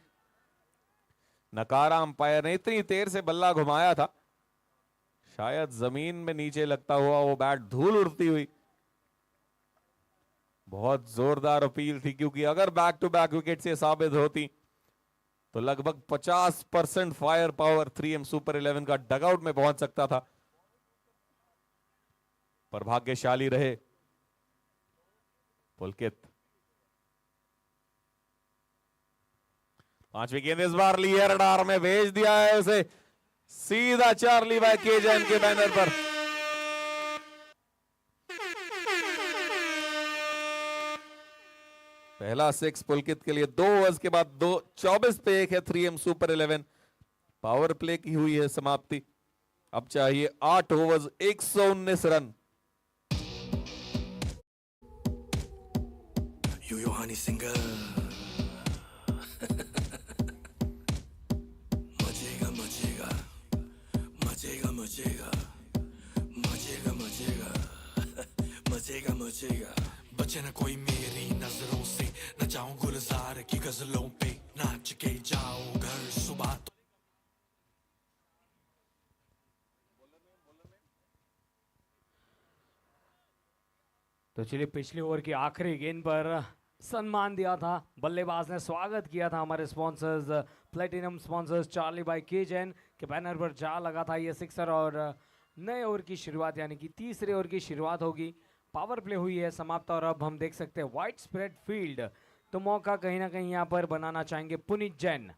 नकारा अंपायर ने। इतनी देर से बल्ला घुमाया था, शायद जमीन में नीचे लगता हुआ वो बैट धूल उड़ती हुई। बहुत जोरदार अपील थी, क्योंकि अगर बैक टू बैक विकेट से साबित होती तो लगभग 50% फायर पावर 3M सुपर 11 का डगआउट में पहुंच सकता था, पर भाग्यशाली रहे पुलकित। 5वीं गेंद इस बार ली है, रडार में भेज दिया है उसे सीधा चार्ली बाय के जैन के बैनर पर। पहला 6 पुलकित के लिए। 2 ओवर्स के बाद 24 पे 1 है 3M सुपर 11। पावर प्ले की हुई है समाप्ति। अब चाहिए 8 ओवर्स 119 रन। यो हनी सिंगर मजेगा मजेगा मजेगा मजेगा मजेगा मजेगा मजेगा मजेगा। बचे न कोई मेरी नजरों से, न जाऊं गुलजार की गजलों पे, नाच के जाओ घर सुबह तो। तो चलिए, पिछले ओवर की आखिरी गेंद पर सम्मान दिया था, बल्लेबाज ने स्वागत किया था हमारे sponsors, platinum sponsors Charlie by K Jain के बैनर पर जा लगा था ये सिक्सर। और नए ओवर की शुरुआत यानी कि तीसरे ओवर की शुरुआत होगी। पावर प्ले हुई है समाप्त और अब हम देख सकते हैं वाइड स्प्रेड फील्ड। तो मौका कहीं ना कहीं यहाँ पर बनाना चाहेंगे पुनीत जैन।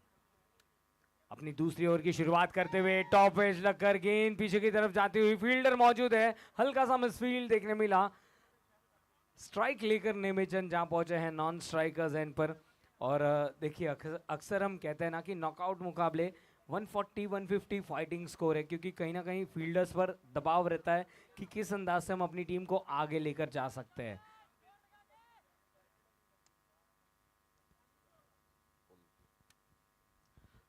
अपनी दूसरी ओवर की शुरुआत करते हुए टॉप एज लगकर गेंद पीछे की तरफ जाती हुई, फील्डर मौजूद है, हल्का सा मिसफील्ड देखने मिला। स्ट्राइक लेकर नेमिचंद जहां पहुंचे हैं नॉन स्ट्राइकर्स एंड पर। और देखिए, अक्सर हम कहते हैं ना कि नॉकआउट मुकाबले 140-150 फाइटिंग स्कोर है, क्योंकि कहीं ना कहीं फील्डर्स पर दबाव रहता है कि किस अंदाज से हम अपनी टीम को आगे लेकर जा सकते हैं।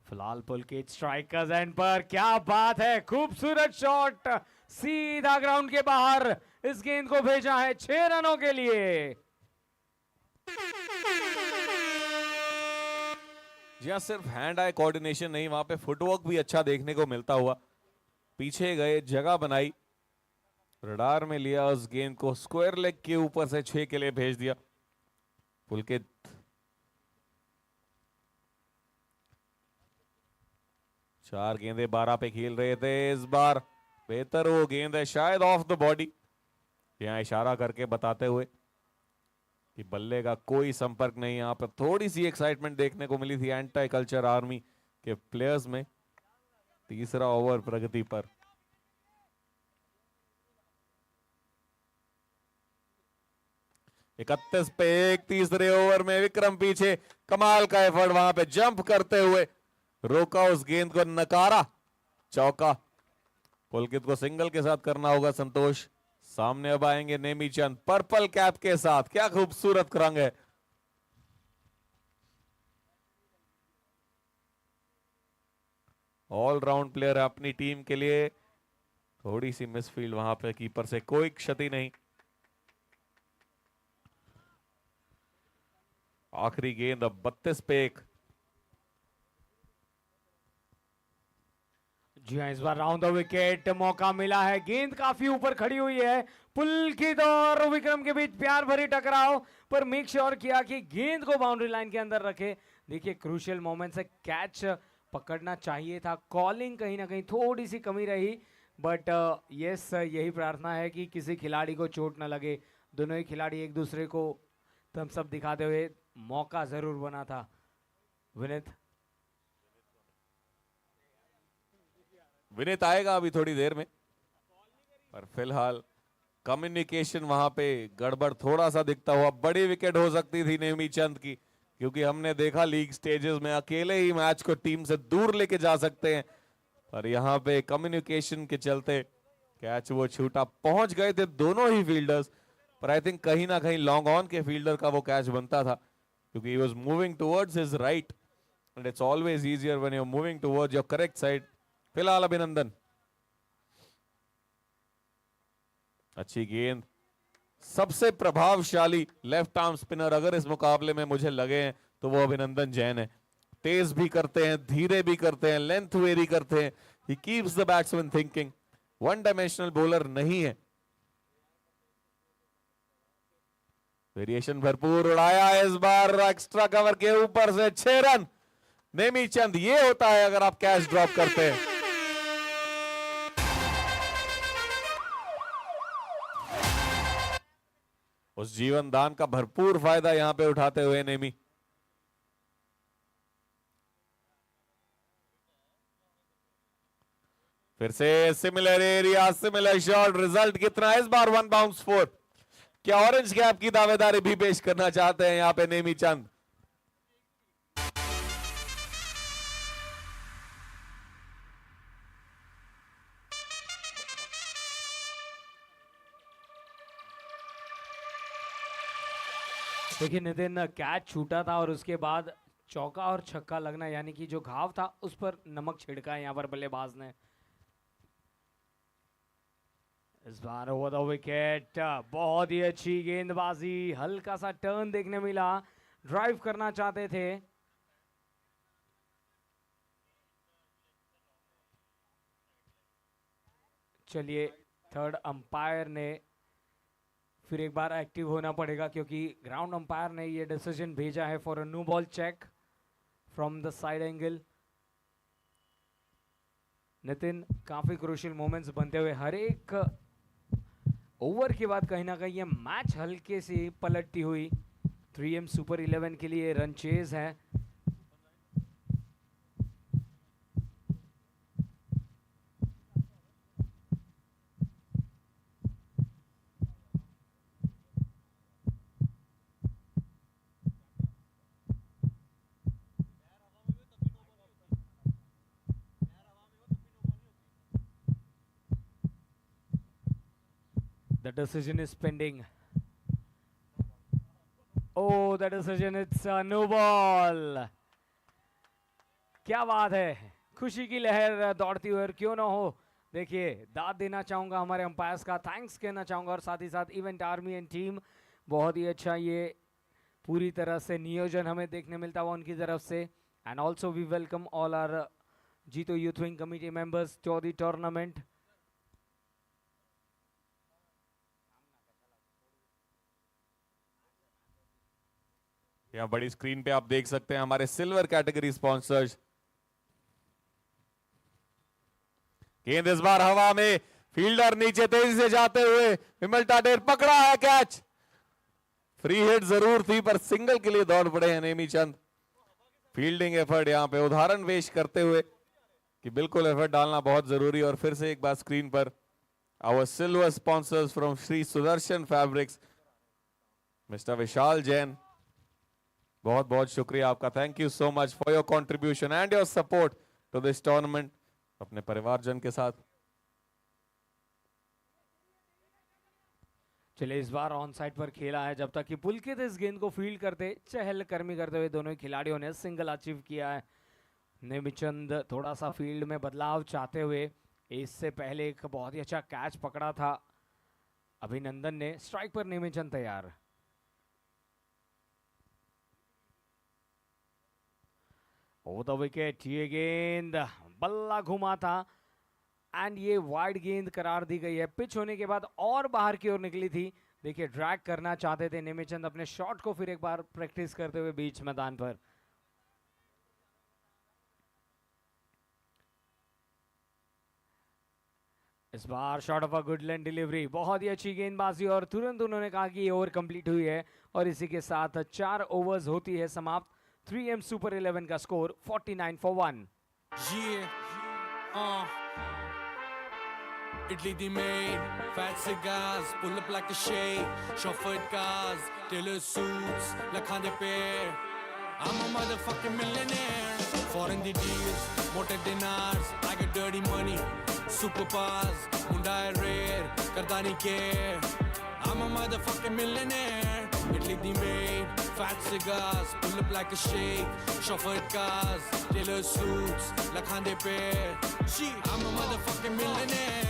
फिलहाल पुलकित स्ट्राइकर्स एंड पर, क्या बात है, खूबसूरत शॉट सीधा ग्राउंड के बाहर। इस गेंद को भेजा है 6 रनों के लिए। जी हाँ, सिर्फ हैंड आई कोऑर्डिनेशन नहीं, वहां पे फुटवर्क भी अच्छा देखने को मिलता हुआ। पीछे गए, जगह बनाई, रडार में लिया उस गेंद को, स्क्वायर लेग के ऊपर से 6 के लिए भेज दिया पुलकित। चार गेंदे 12 पे खेल रहे थे, इस बार बेहतर वो गेंद है, शायद ऑफ द बॉडी, यहां इशारा करके बताते हुए कि बल्ले का कोई संपर्क नहीं। यहां पर थोड़ी सी एक्साइटमेंट देखने को मिली थी एंटी कल्चर आर्मी के प्लेयर्स में। तीसरा ओवर प्रगति पर। इकतीस पे 1 तीसरे ओवर में विक्रम पीछे, कमाल का एफर्ट, वहां पे जंप करते हुए रोका उस गेंद को, नकारा, चौका। पुलकित को सिंगल के साथ करना होगा संतोष। सामने अब आएंगे नेमीचंद पर्पल कैप के साथ, क्या खूबसूरत रंग है। ऑलराउंड प्लेयर है अपनी टीम के लिए। थोड़ी सी मिसफील्ड वहां पे, कीपर से कोई क्षति नहीं। आखिरी गेंद अब 32 पे 1। जी हाँ, इस बार राउंड द विकेट मौका मिला है, गेंद काफी ऊपर खड़ी हुई है। पुलकित और विक्रम के बीच प्यार भरी टकराव, पर मेक श्योर किया कि गेंद को बाउंड्री लाइन के अंदर रखे। देखिए, क्रूशियल मोमेंट से कैच पकड़ना चाहिए था, कॉलिंग कहीं ना कहीं थोड़ी सी कमी रही, बट यस, यही प्रार्थना है कि किसी खिलाड़ी को चोट न लगे। दोनों ही खिलाड़ी एक दूसरे को थम्स अप दिखाते हुए मौका जरूर बना था। विनीत आएगा अभी थोड़ी देर में, पर फिलहाल कम्युनिकेशन वहां पे गड़बड़ थोड़ा सा दिखता हुआ। बड़ी विकेट हो सकती थी नेमीचंद की, क्योंकि हमने देखा लीग स्टेजेस में अकेले ही मैच को टीम से दूर लेके जा सकते हैं, पर यहाँ पे कम्युनिकेशन के चलते कैच वो छूटा। पहुंच गए थे दोनों ही फील्डर्स, पर आई थिंक कहीं ना कहीं लॉन्ग ऑन के फील्डर का वो कैच बनता था, क्योंकि he was moving towards his right and it's always easier when you are moving towards your correct side. फिलहाल अभिनंदन। अच्छी गेंद, सबसे प्रभावशाली लेफ्ट आर्म स्पिनर अगर इस मुकाबले में मुझे लगे हैं तो वो अभिनंदन जैन है। तेज भी करते हैं, धीरे भी करते हैं, लेंथ वेरी करते हैं। He keeps the batsman thinking. One dimensional bowler नहीं है। वेरिएशन भरपूर उड़ाया इस बार एक्स्ट्रा कवर के ऊपर से 6 रन। नेमीचंद, ये होता है अगर आप कैच ड्रॉप करते हैं। उस जीवन दान का भरपूर फायदा यहां पे उठाते हुए नेमी। फिर से similar area, similar shot. Result कितना इस बार? 1 बाउंस 4। क्या ऑरेंज कैप की दावेदारी भी पेश करना चाहते हैं यहां पे नेमीचंद? देखिए नितिन, कैच छूटा था और उसके बाद चौका और छक्का लगना, यानी कि जो घाव था उस पर नमक छिड़का है यहाँ पर बल्लेबाज ने। इस बार ओवर द विकेट, बहुत ही अच्छी गेंदबाजी। हल्का सा टर्न देखने मिला, ड्राइव करना चाहते थे। चलिए, थर्ड अंपायर ने फिर एक बार एक्टिव होना पड़ेगा, क्योंकि ग्राउंड अंपायर ने ये डिसीजन भेजा है for a no ball check from the side angle. Nitin, काफी क्रूशियल मोमेंट्स बनते हुए हर एक ओवर के बाद कहीं ना कहीं ये मैच हल्के से पलटती हुई 3M सुपर 11 के लिए रन चेज है। The decision is pending. Oh, the decision, it's a no ball. क्या बात है, खुशी की लहर दौड़ती हुई, और क्यों ना हो। देखिए, दाद देना चाहूँगा हमारे अंपायर्स का, थैंक्स कहना चाहूँगा, और साथ ही साथ इवेंट आर्मी एंड टीम, बहुत ही अच्छा ये पूरी तरह से नियोजन हमें देखने मिलता हुआ उनकी तरफ से। And also we welcome all our Jito youth wing committee members to the tournament. यहाँ बड़ी स्क्रीन पे आप देख सकते हैं हमारे सिल्वर कैटेगरी स्पॉन्सर्स। गेंद इस बार हवा में, फील्डर नीचे तेजी से जाते हुए, विमल टाडेर पकड़ा है कैच। फ्री हिट जरूर थी पर सिंगल के लिए दौड़ पड़े हैं नेमीचंद। फील्डिंग एफर्ट यहाँ पे उदाहरण पेश करते हुए कि बिल्कुल एफर्ट डालना बहुत जरूरी। और फिर से एक बार स्क्रीन पर our silver sponsors from Shri Sudarshan fabrics, mister Vishal Jain, बहुत बहुत शुक्रिया आपका। Thank you so much for your contribution and your support to this tournament. अपने परिवारजन के साथ चलिए, इस बार ऑन साइड पर खेला है, जब तक कि पुलकित इस गेंद को फील्ड करते, चहलकदमी करते हुए दोनों खिलाड़ियों ने सिंगल अचीव किया है। नेमीचंद थोड़ा सा फील्ड में बदलाव चाहते हुए, इससे पहले एक बहुत ही अच्छा कैच पकड़ा था अभिनंदन ने। स्ट्राइक पर नेमीचंद तैयार। ओ द विकेट, ये गेंद बल्ला घुमा था एंड ये वाइड गेंद करार दी गई है। पिच होने के बाद और बाहर की ओर निकली थी। देखिए, ड्रैग करना चाहते थे नेमीचंद अपने शॉट को, फिर एक बार प्रैक्टिस करते हुए बीच मैदान पर। इस बार shot of a good length delivery, बहुत ही अच्छी गेंदबाजी, और तुरंत उन्होंने कहा कि ये ओवर कंप्लीट हुई है। और इसी के साथ 4 ओवर्स होती है समाप्त। 3M सुपर 11 का score 49 for 1। Italy the main, fat cigars, pull up like a shade, chauffeured cars, tailor suits, lakhande pe. I'm a motherfucking millionaire. Foreign the deals, motor dinars, I got dirty money, super bars, Hyundai rare, karda nahi care. I'm a motherfucking millionaire. Italy the main, fat cigars, pull up like a shake, chauffeured cars, tailor suits, lakhande pe. I'm a motherfucking millionaire.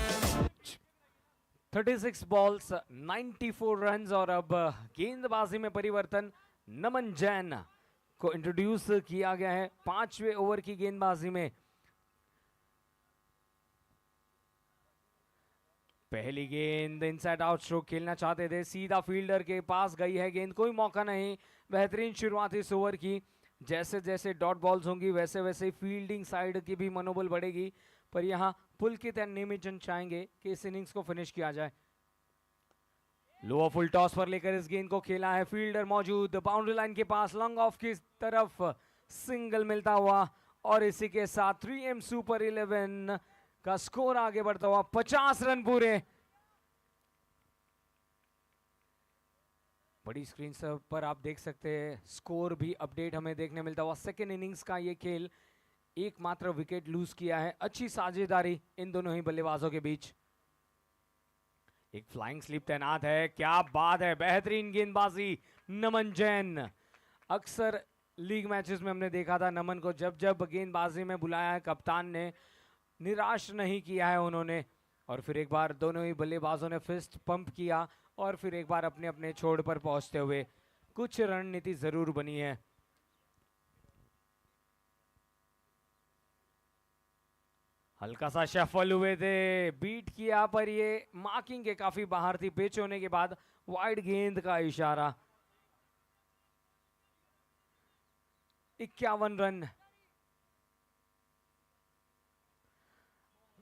36 balls 94 runs. और अब गेंदबाजी में परिवर्तन, नमन जैन को introduce किया गया है 5वें ओवर की गेंदबाजी में। पहली गेंद इनसाइड आउट स्ट्रोक खेलना चाहते थे, सीधा फील्डर के पास गई है गेंद, कोई मौका नहीं। बेहतरीन शुरुआत इस ओवर की। जैसे जैसे डॉट बॉल्स होंगी वैसे वैसे फील्डिंग साइड की भी मनोबल बढ़ेगी, पर यहाँ पुलकित एंड निमिचंद चाहेंगे कि इस इनिंग्स को फिनिश किया जाए। लोअर फुल टॉस पर लेकर इस गेंद को खेला है, फील्डर मौजूद बाउंड्री लाइन के पास, लॉन्ग ऑफ की तरफ सिंगल मिलता हुआ और इसी के साथ 3M सुपर 11 का स्कोर आगे बढ़ता हुआ 50 रन पूरे। बड़ी स्क्रीन पर आप देख सकते हैं स्कोर भी अपडेट हमें देखने मिलता हुआ। सेकेंड इनिंग्स का ये खेल, एकमात्र विकेट लूज किया है। अच्छी साझेदारी इन दोनों ही बल्लेबाजों के बीच। एक फ्लाइंग स्लिप तैनात है, क्या बात है, बेहतरीन गेंदबाजी नमन जैन। अक्सर लीग मैचेस में हमने देखा था नमन को जब जब गेंदबाजी में बुलाया है कप्तान ने, निराश नहीं किया है उन्होंने। और फिर एक बार दोनों ही बल्लेबाजों ने फिस्ट पंप किया और फिर एक बार अपने अपने छोड़ पर पहुंचते हुए कुछ रणनीति जरूर बनी है। हल्का सा शफल हुए थे, बीट किया, पर ये मार्किंग के काफी बाहर थी। पिच होने के बाद वाइड गेंद का इशारा। 51 रन,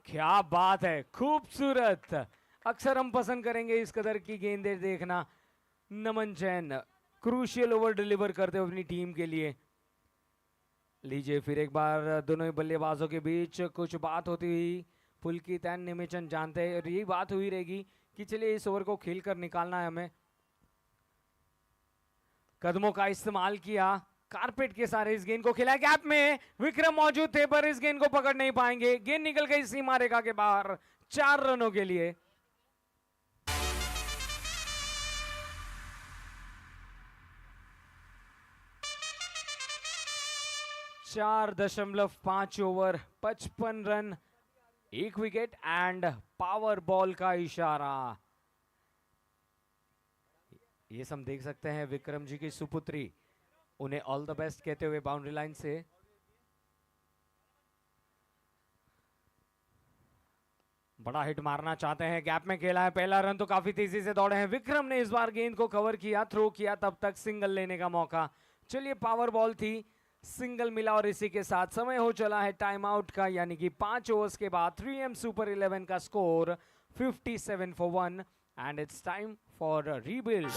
क्या बात है, खूबसूरत। अक्सर हम पसंद करेंगे इस कदर की गेंदें देखना। नमन जैन क्रूशियल ओवर डिलीवर करते हुए अपनी टीम के लिए। लीजिए फिर एक बार दोनों ही बल्लेबाजों के बीच कुछ बात होती हुई पुलकित एंड निमिचंद जानते हैं, और यही बात हुई रहेगी कि चलिए इस ओवर को खेल कर निकालना है हमें। कदमों का इस्तेमाल किया, कारपेट के सारे इस गेंद को खेला, गैप में विक्रम मौजूद थे पर इस गेंद को पकड़ नहीं पाएंगे। गेंद निकल गई सीमा रेखा के बाहर 4 रनों के लिए। चार 4.5 over 55 run, 1 wicket and power ball का इशारा। ये सब देख सकते हैं विक्रम जी की सुपुत्री, उन्हें ऑल द बेस्ट कहते हुए बाउंड्री लाइन से। बड़ा हिट मारना चाहते हैं, गैप में खेला है, पहला रन तो काफी तेजी से दौड़े हैं। विक्रम ने इस बार गेंद को कवर किया, थ्रो किया, तब तक सिंगल लेने का मौका। चलिए पावर बॉल थी, सिंगल मिला और इसी के साथ समय हो चला है टाइम आउट का, यानी कि 5 ओवर्स के बाद 3M सुपर 11 का score 57 for 1 and it's time for rebuild.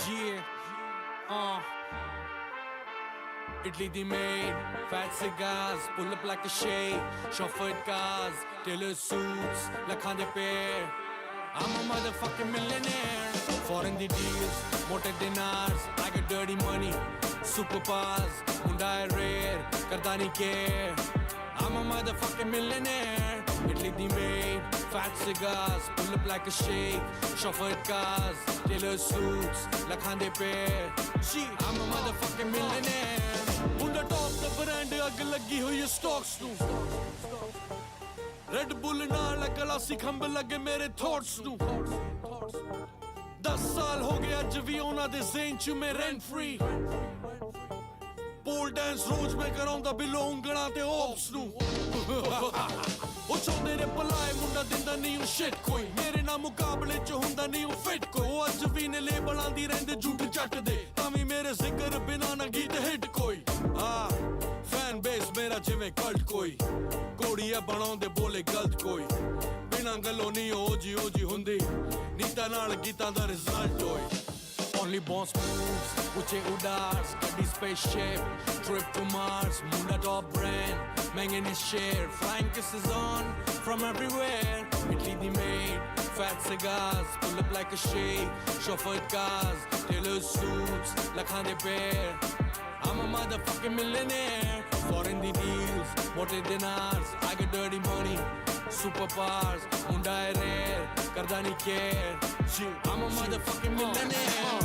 Italy the maid, fat cigars, pull up like a shade, chauffeured cars, tailor suits, lakhande pair. I'm a motherfucking millionaire. Foreign the deals, motor dinars, I got dirty money, superpowers, Hyundai rare, karda nahi care. I'm a motherfucking millionaire. Italy the maid, fat cigars, pull up like a shade, chauffeured cars, tailor suits, lakhande pair. I'm a motherfucking millionaire. Munda top the brand अग लगी हुई है stocks नू, red bull नाल गलासी खंब लगे मेरे thoughts नू। 10 साल हो गए अज भी उन्हां दे ज़हन च मैं रेंट फ्री, पोल डांस रोज में कराउंदा बिलो उंगलां ते ऑप्स नू। ओ चाहुंदे ने भलाए मुंडा दिंदा नहीं ओ शिट कोई, मेरे नाल मुकाबले च हुंदा नहीं ओ फिट कोई। ओ अज भी ने लेबलां दी रहिंदे झूठ जट दे, तां मेरे जिक्र बिना ना गीत हिट कोई। फैन बेस मेरा जिवें कल्ट कोई, घोड़िया बनाउंदे बोले गलत कोई, बिना गल्लों नहीं ओजी हुंदी, नीता नाल गीतां दा रिजल्ट होई। Only boss moves, uche udars, gaddi spaceship, trip to Mars, Munda top brand, mangin his share, flying kisses on from everywhere. Italy the maid, fat cigars, pull up like a shade, chauffeured cars, tailor suits, lakhande pair. I'm a motherfucking millionaire. Foreign the deals, motor dinars, I got dirty money, superpowers, Hyundai rare, karda nahi care. I'm a motherfucking millionaire.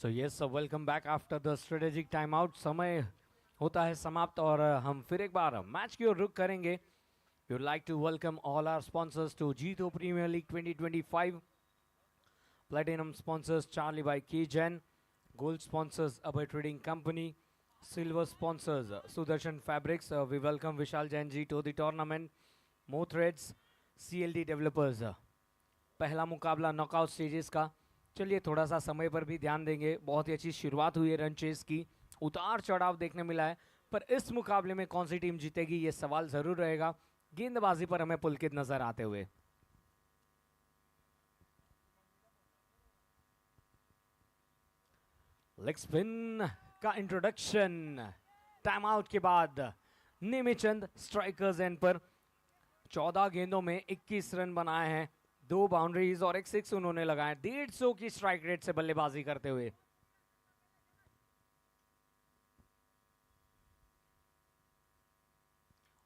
So yes, welcome back after the strategic time out. समय होता है समाप्त और हम फिर एक बार match की ओर रुख करेंगे। We would like to welcome all our sponsors to Jito premier league 2025। Platinum sponsors Charlie by K Jain, gold sponsors Abhay trading company, silver sponsors Sudarshan fabrics. We welcome Vishal Jain ji to the tournament. More threads, CLD developers. पहला मुकाबला knockout stages का। चलिए थोड़ा सा समय पर भी ध्यान देंगे। बहुत ही अच्छी शुरुआत हुई है रन चेस की, उतार चढ़ाव देखने मिला है, पर इस मुकाबले में कौन सी टीम जीतेगी ये सवाल जरूर रहेगा। गेंदबाजी पर हमें पुलकित नजर आते हुए। लेग स्पिन का इंट्रोडक्शन टाइम आउट के बाद नेमिचंद स्ट्राइकर्स एंड पर 14 गेंदों में 21 रन बनाए हैं, 2 बाउंड्रीज और एक 6 उन्होंने लगाए। 150 की स्ट्राइक रेट से बल्लेबाजी करते हुए।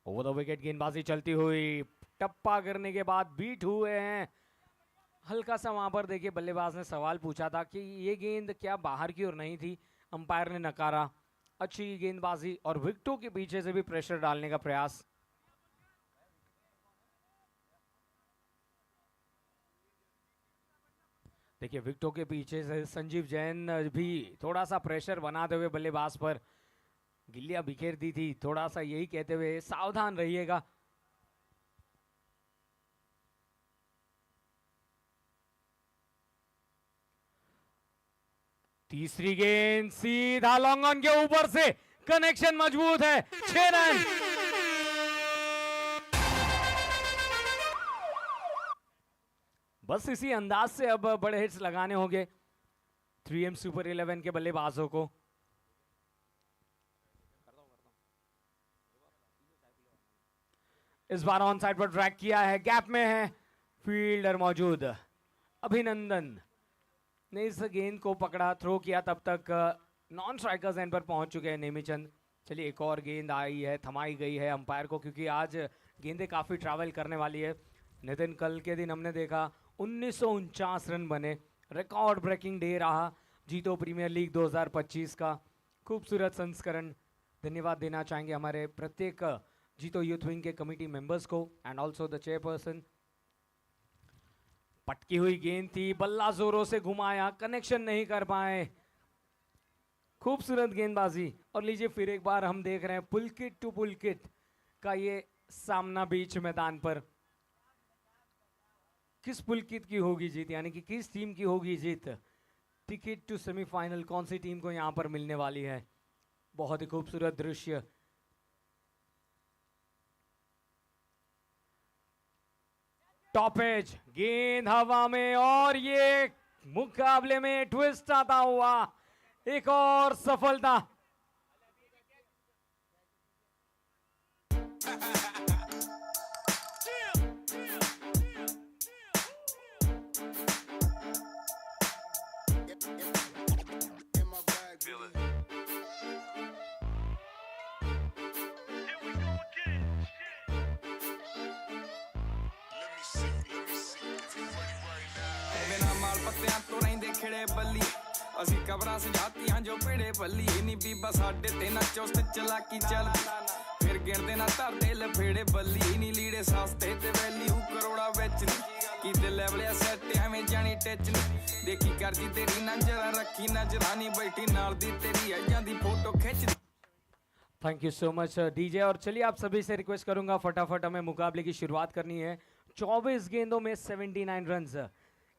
ओवर द विकेट गेंदबाजी चलती हुई, टप्पा करने के बाद बीट हुए हैं। हल्का सा वहां पर देखिए बल्लेबाज ने सवाल पूछा था कि ये गेंद क्या बाहर की ओर नहीं थी, अंपायर ने नकारा। अच्छी गेंदबाजी और विकेटों के पीछे से भी प्रेशर डालने का प्रयास। देखिए विकेटों के पीछे से संजीव जैन भी थोड़ा सा प्रेशर बनाते हुए बल्लेबाज पर गिल्लियां बिखेर दी थी, थोड़ा सा यही कहते हुए सावधान रहिएगा। तीसरी गेंद सीधा लॉन्ग ऑन के ऊपर से, कनेक्शन मजबूत है, 6 रन। बस इसी अंदाज से अब बड़े हिट्स लगाने होंगे 3M सुपर 11 के बल्लेबाजों को। इस बार ऑन साइड पर ट्रैक किया है, गैप में है, फील्डर मौजूद। अभिनंदन ने इस गेंद को पकड़ा, थ्रो किया, तब तक नॉन स्ट्राइकर्स एंड पर पहुंच चुके हैं नेमिचंद। चलिए एक और गेंद आई है, थमाई गई है अंपायर को, क्योंकि आज गेंदें काफी ट्रैवल करने वाली है। नितिन कल के दिन हमने देखा 1949 रन बने, रिकॉर्ड ब्रेकिंग डे रहा जीतो प्रीमियर लीग 2025 का। खूबसूरत संस्करण। धन्यवाद देना चाहेंगे हमारे प्रत्येक जीतो यूथ विंग के कमेटी मेंबर्स को एंड ऑल्सो द चेयरपर्सन। पटकी हुई गेंद थी, बल्ला जोरों से घुमाया, कनेक्शन नहीं कर पाए। खूबसूरत गेंदबाजी। और लीजिए फिर एक बार हम देख रहे हैं पुलकित टू पुलकित का ये सामना बीच मैदान पर। किस पुलकित की होगी जीत, यानी कि किस टीम की होगी जीत। टिकट टू सेमीफाइनल कौन सी टीम को यहां पर मिलने वाली है। बहुत ही खूबसूरत दृश्य। टॉप एज, गेंद हवा में और ये मुकाबले में ट्विस्ट आता हुआ, एक और सफलता। ਪੱਤਿਆਂ ਤੋਂ ਰਹਿੰਦੇ ਖਿੜੇ ਬੱਲੀ, ਅਸੀਂ ਕਬਰਾਂ ਸਜਾਤੀਆਂ ਜੋ ਪੇੜੇ ਬੱਲੀ। ਨੀ ਬੀਬਾ ਸਾਡੇ ਤੇ ਨਾ ਚੁਸਤ ਚਲਾਕੀ ਚੱਲਦੀ, ਫਿਰ ਗਿਣਦੇ ਨਾ ਧਰਦੇ ਲਫੇੜੇ ਬੱਲੀ। ਨੀ ਲੀੜੇ ਸਸਤੇ ਤੇ ਵੈਲਿਊ ਕਰੋੜਾ ਵਿੱਚ ਨੀ, ਕੀਤੇ ਲੈਵਲਿਆ ਸੈੱਟ ਐਵੇਂ ਜਾਣੀ ਟਿਚ ਨੀ। ਦੇਖੀ ਕਰਜੀ ਤੇਰੀ ਨਜ਼ਰਾਂ, ਰੱਖੀ ਨਜ਼ਰਾਂ ਨੀ, ਬੈਠੀ ਨਾਲ ਦੀ ਤੇਰੀ ਆ ਜਾਂਦੀ ਫੋਟੋ ਖਿੱਚ। Thank you so much DJ. और चलिए आप सभी से रिक्वेस्ट करूंगा फटाफट हमें मुकाबले की शुरुआत करनी है। 24 गेंदों में 79 रन्स,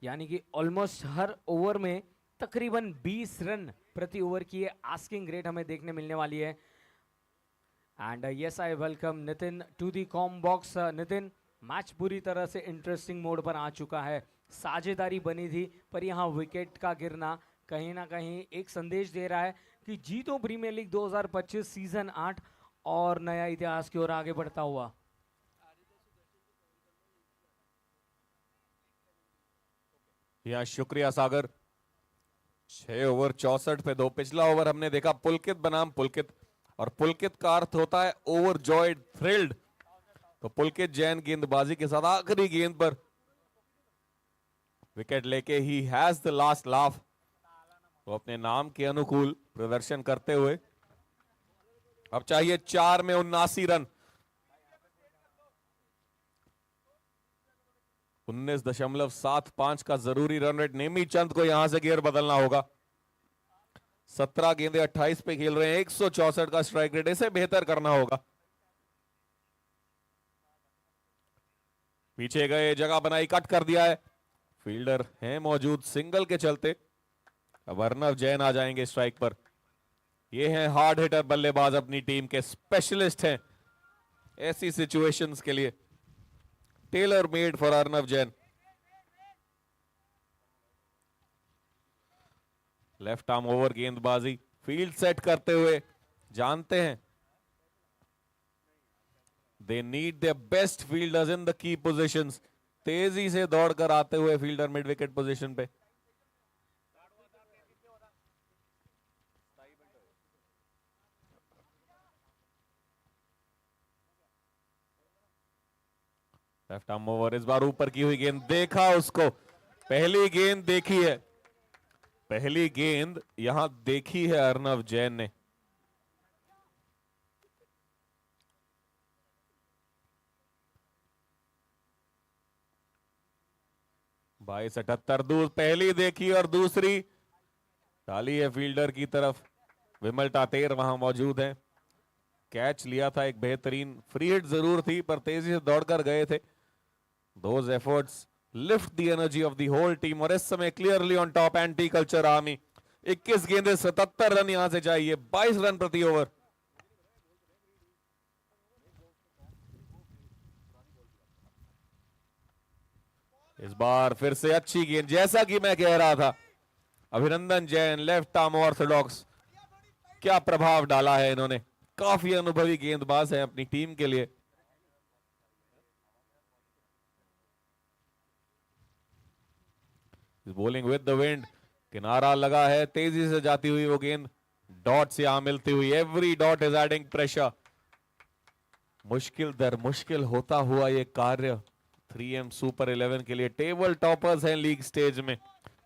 यानी कि ऑलमोस्ट हर ओवर में तकरीबन 20 रन प्रति ओवर की ये आस्किंग रेट हमें देखने मिलने वाली है। And yes I welcome Nitin to the com box. Nitin, match पूरी तरह से इंटरेस्टिंग मोड पर आ चुका है। साझेदारी बनी थी, पर यहाँ विकेट का गिरना कहीं ना कहीं एक संदेश दे रहा है कि जीतो प्रीमियर लीग 2025 सीजन 8 और नया इतिहास की ओर आगे बढ़ता हुआ। यहाँ शुक्रिया सागर। 6 ओवर 64 पे 2। पिछला ओवर हमने देखा पुलकित बनाम पुलकित, और पुलकित का अर्थ होता है ओवरजॉयड, थ्रिल्ड। तो पुलकित जैन गेंदबाजी के साथ आखिरी गेंद पर विकेट लेके he has the last laugh. तो अपने नाम के अनुकूल प्रदर्शन करते हुए अब चाहिए 4 में 79 रन। 19.75 का जरूरी रन रेट। नेमीचंद को यहां से गियर बदलना होगा। 17 गेंदे 28 पे खेल रहे हैं, 164 का स्ट्राइक रेट, इसे बेहतर करना होगा। पीछे गए, जगह बनाई, कट कर दिया है, फील्डर है मौजूद सिंगल के चलते। अब अर्नव जैन आ जाएंगे स्ट्राइक पर। ये हैं हार्ड हिटर बल्लेबाज, अपनी टीम के स्पेशलिस्ट हैं ऐसी सिचुएशंस के लिए। Tailor made for Arnav Jain. Left arm over गेंदबाजी, फील्ड सेट करते हुए जानते हैं they need the best fielders in the key positions. तेजी से दौड़कर आते हुए फील्डर मिड विकेट पोजीशन पे। लेफ्ट आर्म ओवर, इस बार ऊपर की हुई गेंद, देखा उसको। पहली गेंद देखी है, पहली गेंद यहां देखी है अर्नव जैन ने। बाईस 78 दूर, पहली देखी और दूसरी डाली है फील्डर की तरफ। विमल टातेर वहां मौजूद है। कैच लिया था, एक बेहतरीन फ्री हिट जरूर थी पर तेजी से दौड़कर गए थे। Those efforts lift the energy of the whole team। और इस समय clearly on top anti culture army. 21 गेंदे 77 रन यहां से चाहिए, 22 रन प्रति ओवर। इस बार फिर से अच्छी गेंद, जैसा कि मैं कह रहा था। अभिनंदन जैन, लेफ्ट आर्म ऑर्थोडॉक्स, क्या प्रभाव डाला है इन्होंने। काफी अनुभवी गेंदबाज है अपनी टीम के लिए। बॉलिंग विद द विंड, किनारा लगा है, तेजी से जाती हुई वो गेंद डॉट से यहां मिलती हुई। Every dot is adding pressure. मुश्किल दर मुश्किल होता हुआ ये कार्य 3M सुपर 11 के लिए। टेबल टॉपर्स हैं लीग स्टेज में,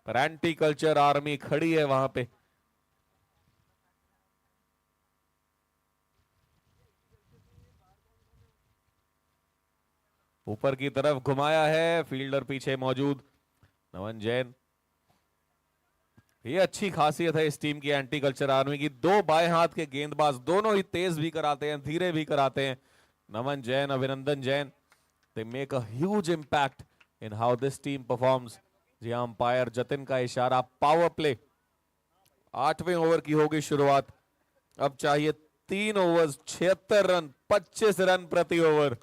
पर एंटी कल्चर आर्मी खड़ी है वहां पे। ऊपर की तरफ घुमाया है, फील्डर पीछे मौजूद नवन जैन। ये अच्छी खासियत है इस टीम की, एंटी कल्चर आर्मी की। दो बाएं हाथ के गेंदबाज, दोनों ही तेज भी कराते हैं, धीरे भी कराते हैं। नवन जैन, अभिनंदन Jain, they make a huge impact in how this team performs। जी अंपायर जतिन का इशारा, पावर प्ले। 8वें ओवर की होगी शुरुआत। अब चाहिए 3 ओवर्स 76 रन, 25 रन प्रति ओवर।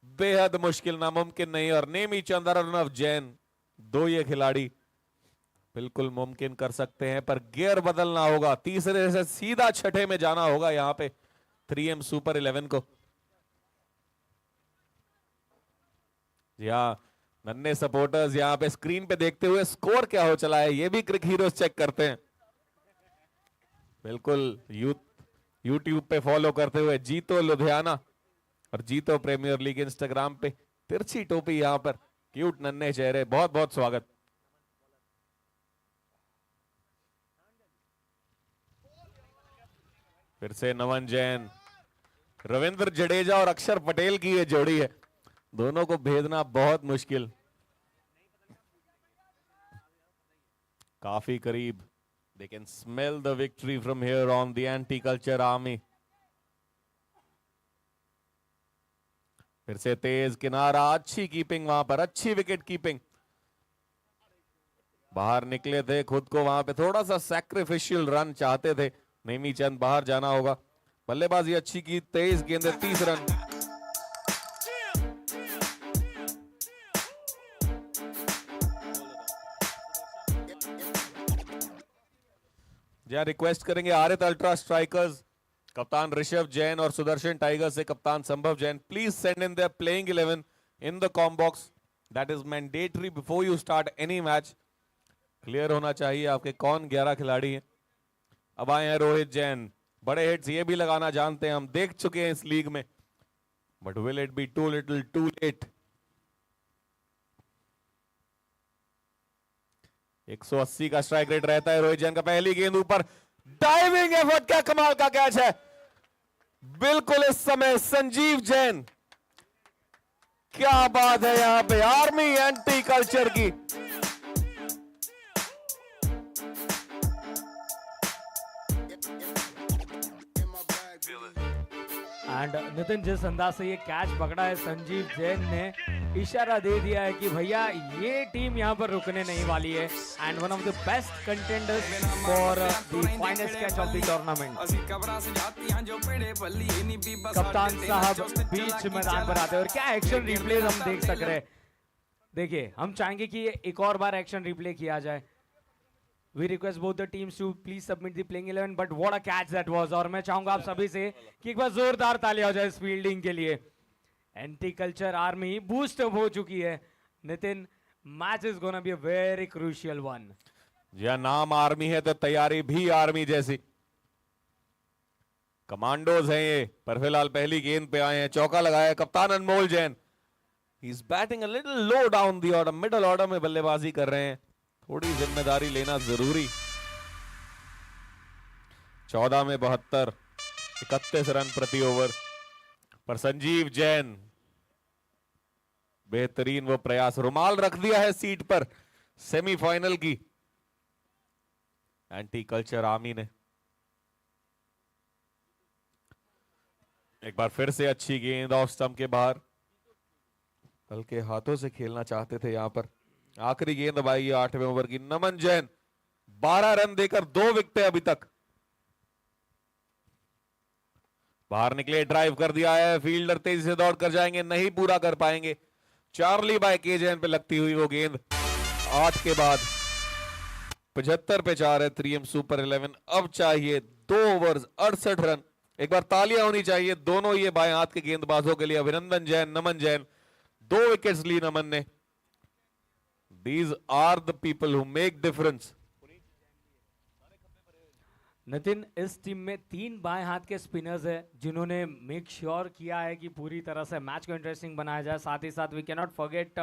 बेहद मुश्किल, नामुमकिन नहीं। और नेमीचंद, अर्नव जैन, दो ये खिलाड़ी बिल्कुल मुमकिन कर सकते हैं, पर गियर बदलना होगा। तीसरे से सीधा छठे में जाना होगा यहां पे 3M सुपर 11 को। जी हाँ, नन्हे सपोर्टर्स यहाँ पे स्क्रीन पे देखते हुए स्कोर क्या हो चला है ये भी क्रिक हीरोज चेक करते हैं। बिल्कुल यूट्यूब पे फॉलो करते हुए जीतो लुधियाना और जीतो प्रीमियर लीग इंस्टाग्राम पे। तिरछी टोपी यहाँ पर, क्यूट नन्हे चेहरे, बहुत बहुत स्वागत। फिर से नवन जैन, रविंद्र जडेजा और अक्षर पटेल की ये जोड़ी है, दोनों को भेदना बहुत मुश्किल। काफी करीब। They can smell the victory from here on, the anti-culture army। फिर से तेज किनारा, अच्छी कीपिंग वहां पर, अच्छी विकेट कीपिंग। बाहर निकले थे, खुद को वहां पे थोड़ा सा सैक्रिफिशियल रन चाहते थे। नेमीचंद, बाहर जाना होगा। बल्लेबाजी अच्छी की, 23 गेंदे 30 रन। जहां रिक्वेस्ट करेंगे आरित अल्ट्रा स्ट्राइकर्स, कप्तान ऋषभ जैन और सुदर्शन टाइगर से कप्तान संभव Jain, please send in their playing 11 in the com box. That is mandatory before you start any match. Clear होना चाहिए आपके कौन 11 खिलाड़ी हैं। अब आए हैं रोहित जैन, बड़े हिट्स ये भी लगाना जानते हैं, हम देख चुके हैं इस लीग में, but will it be too little too late. 180 का स्ट्राइक रेट रहता है रोहित जैन का। पहली गेंद ऊपर, डाइविंग एफर्ट, क्या कमाल का कैच है। बिल्कुल इस समय संजीव जैन, क्या बात है यहां पे आर्मी एंटी कल्चर की। एंड नितिन, जिस अंदाज से ये कैच पकड़ा है संजीव जैन ने, इशारा दे दिया है कि भैया ये टीम यहाँ पर रुकने नहीं वाली है। And one of the best contenders for the finest catch of the tournament. कप्तान साहब बीच मैदान पर आते हैं और क्या एक्शन रिप्ले हम देख सक रहे हैं। देखिए, हम चाहेंगे कि ये एक और बार एक्शन रिप्ले किया जाए। We request both the teams to please submit the playing 11, but what a catch that was। और मैं चाहूंगा आप सभी से कि एक बार जोरदार तालियां हो जाए इस फील्डिंग के लिए। Anti culture army boost up हो चुकी है। Nitin, match is gonna be a very crucial one. जी नाम आर्मी है तो तैयारी भी आर्मी जैसी। कमांडोज हैं ये, पर फिलहाल पहली गेंद पे आए हैं। चौका लगाया कप्तान Anmol Jain. He is batting a little low down the order, middle order में बल्लेबाजी कर रहे हैं, थोड़ी जिम्मेदारी लेना जरूरी। 14 में 72, 31 रन प्रति ओवर पर संजीव जैन, बेहतरीन वो प्रयास। रुमाल रख दिया है सीट पर सेमीफाइनल की एंटी कल्चर आर्मी ने। एक बार फिर से अच्छी गेंद ऑफ स्टंप के बाहर, हल्के हाथों से खेलना चाहते थे यहां पर। आखिरी गेंद दबाई है 8वें ओवर की। नमन जैन 12 रन देकर 2 विकेटें अभी तक। बाहर निकले, ड्राइव कर दिया है, फील्डर तेजी से दौड़ कर जाएंगे, नहीं पूरा कर पाएंगे। चार्ली बाय के जैन पे लगती हुई वो गेंद। 8 के बाद 75 पे 4 है 3M सुपर 11। अब चाहिए 2 ओवर्स 68 रन। एक बार तालियां होनी चाहिए दोनों ये बाएं हाथ के गेंदबाजों के लिए। अभिनंदन जैन, नमन जैन, 2 विकेट्स ली नमन ने। These are the people who make difference। Nitin, इस टीम में 3 बाएं हाथ के स्पिनर्स हैं जिन्होंने मेक श्योर किया है कि पूरी तरह से मैच को इंटरेस्टिंग बनाया जाए। साथ ही साथ we can not forget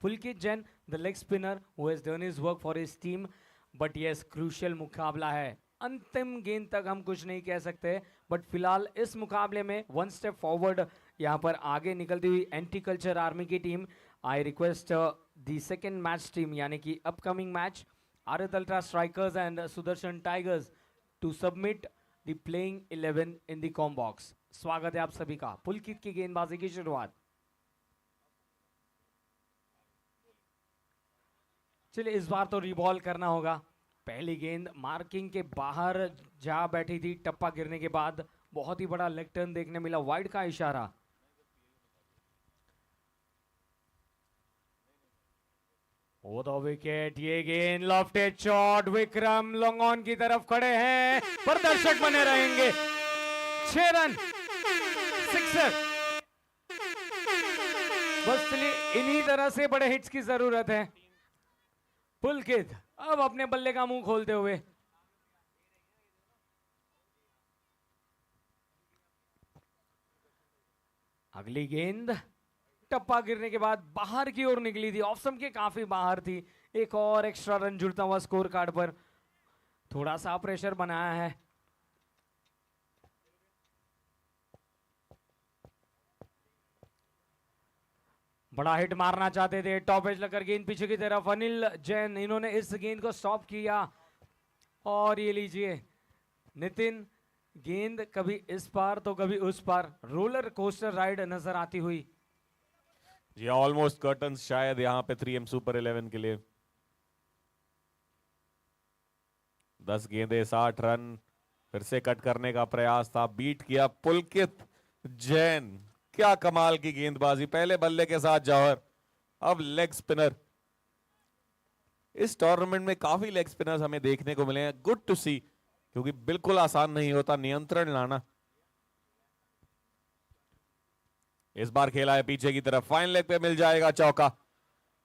Pulkit Jain, the leg spinner who has done his work for his team. But yes, crucial मुकाबला है। अंतिम गेंद तक हम कुछ नहीं कह सकते, बट फिलहाल इस मुकाबले में 1 स्टेप फॉरवर्ड यहाँ पर आगे निकलती हुई एंटी कल्चर आर्मी की team. I request the second match team, यानी कि upcoming match Aarat ultra strikers and Sudarshan tigers, to submit the playing 11 in the com box. स्वागत है आप सभी का। पुलकित की गेंदबाजी की शुरुआत। चलिए, इस बार तो रिबॉल करना होगा। पहली गेंद मार्किंग के बाहर जा बैठी थी, टप्पा गिरने के बाद बहुत ही बड़ा लेग टर्न देखने मिला, वाइड का इशारा। ओ द विकेट, ये गेंद lofted shot, Vikram long on की तरफ खड़े हैं, पर दर्शक बने रहेंगे। 6 रन, सिक्सर। बस चलिए, इन्हीं तरह से बड़े हिट्स की जरूरत है। पुलकित अब अपने बल्ले का मुंह खोलते हुए। अगली गेंद टप्पा गिरने के बाद बाहर की ओर निकली थी, ऑफ स्टंप के काफी बाहर थी। एक और एक्स्ट्रा रन जुड़ता हुआ स्कोर कार्ड पर, थोड़ा सा प्रेशर बनाया है। बड़ा हिट मारना चाहते थे, टॉप एज लगकर गेंद पीछे की तरफ। अनिल जैन, इन्होंने इस गेंद को स्टॉप किया। और ये लीजिए नितिन, गेंद कभी इस पार तो कभी उस पार, रोलर कोस्टर राइड नजर आती हुई। जी ऑलमोस्ट कर्टन्स शायद यहां पे 3M सुपर 11 के लिए। 10 गेंदे 60 रन, फिर से कट करने का प्रयास था, बीट किया पुलकित जैन। क्या कमाल की गेंदबाजी, पहले बल्ले के साथ जौहर, अब लेग स्पिनर। इस टूर्नामेंट में काफी लेग स्पिनर्स हमें देखने को मिले हैं, गुड टू सी, क्योंकि बिल्कुल आसान नहीं होता नियंत्रण लाना। इस बार खेला है पीछे की तरफ, फाइन लेग पे मिल जाएगा चौका।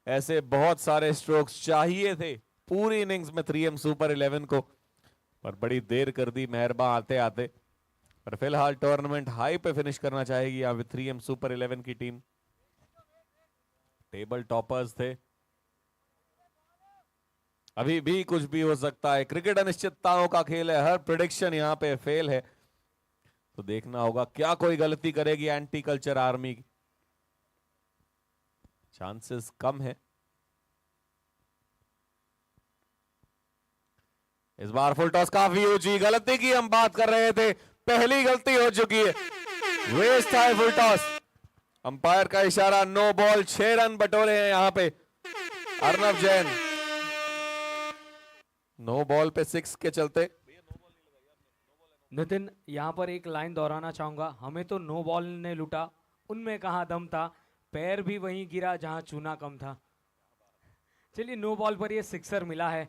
ऐसे बहुत सारे स्ट्रोक्स चाहिए थे पूरी इनिंग्स में 3M सुपर 11 को, पर बड़ी देर कर दी मेहरबान आते आते। पर फिलहाल टूर्नामेंट हाई पे फिनिश करना चाहेगी यहाँ 3M सुपर 11 की टीम। टेबल टॉपर्स थे, अभी भी कुछ भी हो सकता है, क्रिकेट अनिश्चितताओं का खेल है, हर प्रिडिक्शन यहाँ पे फेल है। तो देखना होगा क्या कोई गलती करेगी एंटी कल्चर आर्मी की, चांसेस कम है। इस बार फुल टॉस काफी ऊंची, गलती की हम बात कर रहे थे, पहली गलती हो चुकी है, वेस्ट है फुल टॉस। अंपायर का इशारा, नो बॉल, 6 रन बटोरे हैं यहां पे अर्नव जैन, नो बॉल पे 6 के चलते। नितिन यहाँ पर एक लाइन दोहराना चाहूंगा, हमें तो नो बॉल ने लूटा, उनमें कहाँ दम था, पैर भी वहीं गिरा जहां चूना कम था। चलिए नो बॉल पर ये सिक्सर मिला है,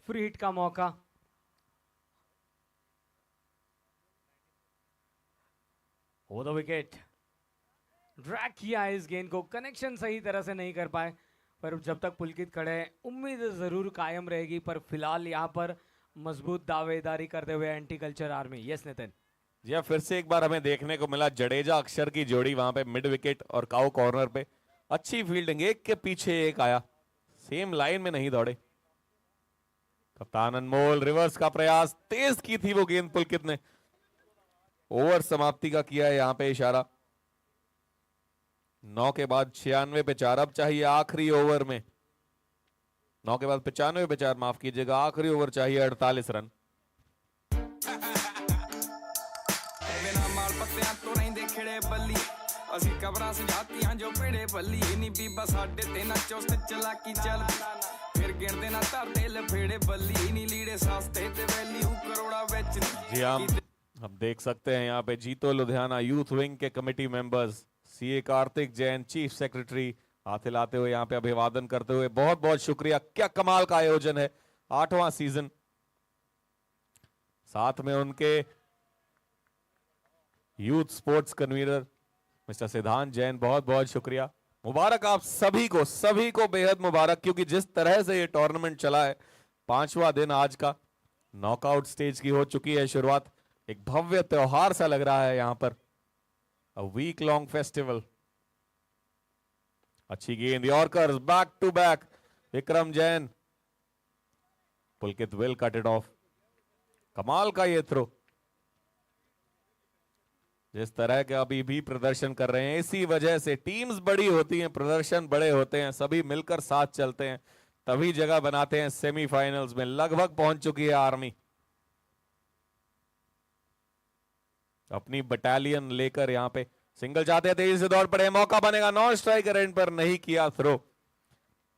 फ्री हिट का मौका। हो द विकेट, ड्रैग किया है इस गेंद को, कनेक्शन सही तरह से नहीं कर पाए, पर जब तक पुलकित खड़े हैं उम्मीद जरूर कायम रहेगी। पर फिलहाल यहाँ पर मजबूत दावेदारी करते हुए anti culture army. Yes Nitin ji हाँ, फिर से एक बार हमें देखने को मिला जडेजा अक्षर की जोड़ी वहां पे मिड विकेट और काउ कॉर्नर पे, अच्छी फील्डिंग, एक के पीछे एक आया, सेम लाइन में नहीं दौड़े। कप्तान अनमोल, रिवर्स का प्रयास, तेज की थी वो गेंद पुलकित ने, ओवर समाप्ति का किया है यहां पे इशारा। 9 के बाद 96 पे 4, अब चाहिए आखिरी ओवर में, 9 के बाद 95 पे 4, माफ कीजिएगा, आखिरी ओवर चाहिए 48 रन। बिना माल पत्तियां तो रहिंदे खिड़े बल्ली, ਅਸੀਂ ਕਬਰਾਂ ਸਜਾਤੀਆਂ ਜੋ ਪੇੜੇ ਬੱਲੀ, ਇਨੀ ਬੀਬਾ ਸਾਡੇ ਤੇ ਨਾ ਚੁਸਤ ਚਲਾਕੀ ਚੱਲਦੀ, ਫਿਰ ਗਿਣਦੇ ਨਾ ਧਰਦੇ ਲਫੇੜੇ ਬੱਲੀ, ਇਨੀ ਲੀੜੇ ਸਸਤੇ ਤੇ ਵੈਲਿਊ ਕਰੋੜਾ ਵਿੱਚ। जी हम देख सकते हैं यहाँ पे जीतो लुधियाना यूथ विंग के committee members, CA Kartik Jain, chief secretary हाथ हिलाते हुए यहाँ पे अभिवादन करते हुए, बहुत बहुत शुक्रिया, क्या कमाल का आयोजन है, 8वां सीजन। साथ में उनके यूथ स्पोर्ट्स कन्वीनर मिस्टर सिद्धांत जैन, बहुत बहुत शुक्रिया, मुबारक आप सभी को बेहद मुबारक, क्योंकि जिस तरह से ये टूर्नामेंट चला है, 5वां दिन आज का, नॉकआउट स्टेज की हो चुकी है शुरुआत, एक भव्य त्योहार सा लग रहा है यहां पर, अ वीक लॉन्ग फेस्टिवल। अच्छी गेंद, yorkers back to back, Vikram Jain, Pulkit will cut it off, कमाल का ये थ्रो, जिस तरह के अभी भी प्रदर्शन कर रहे हैं, इसी वजह से टीम्स बड़ी होती हैं, प्रदर्शन बड़े होते हैं, सभी मिलकर साथ चलते हैं, तभी जगह बनाते हैं सेमीफाइनल्स में। लगभग पहुंच चुकी है आर्मी, अपनी बटालियन लेकर यहां पे, सिंगल चाहते हैं, तेजी से दौड़ पड़े, मौका बनेगा, नॉन स्ट्राइक रेंज पर नहीं किया थ्रो,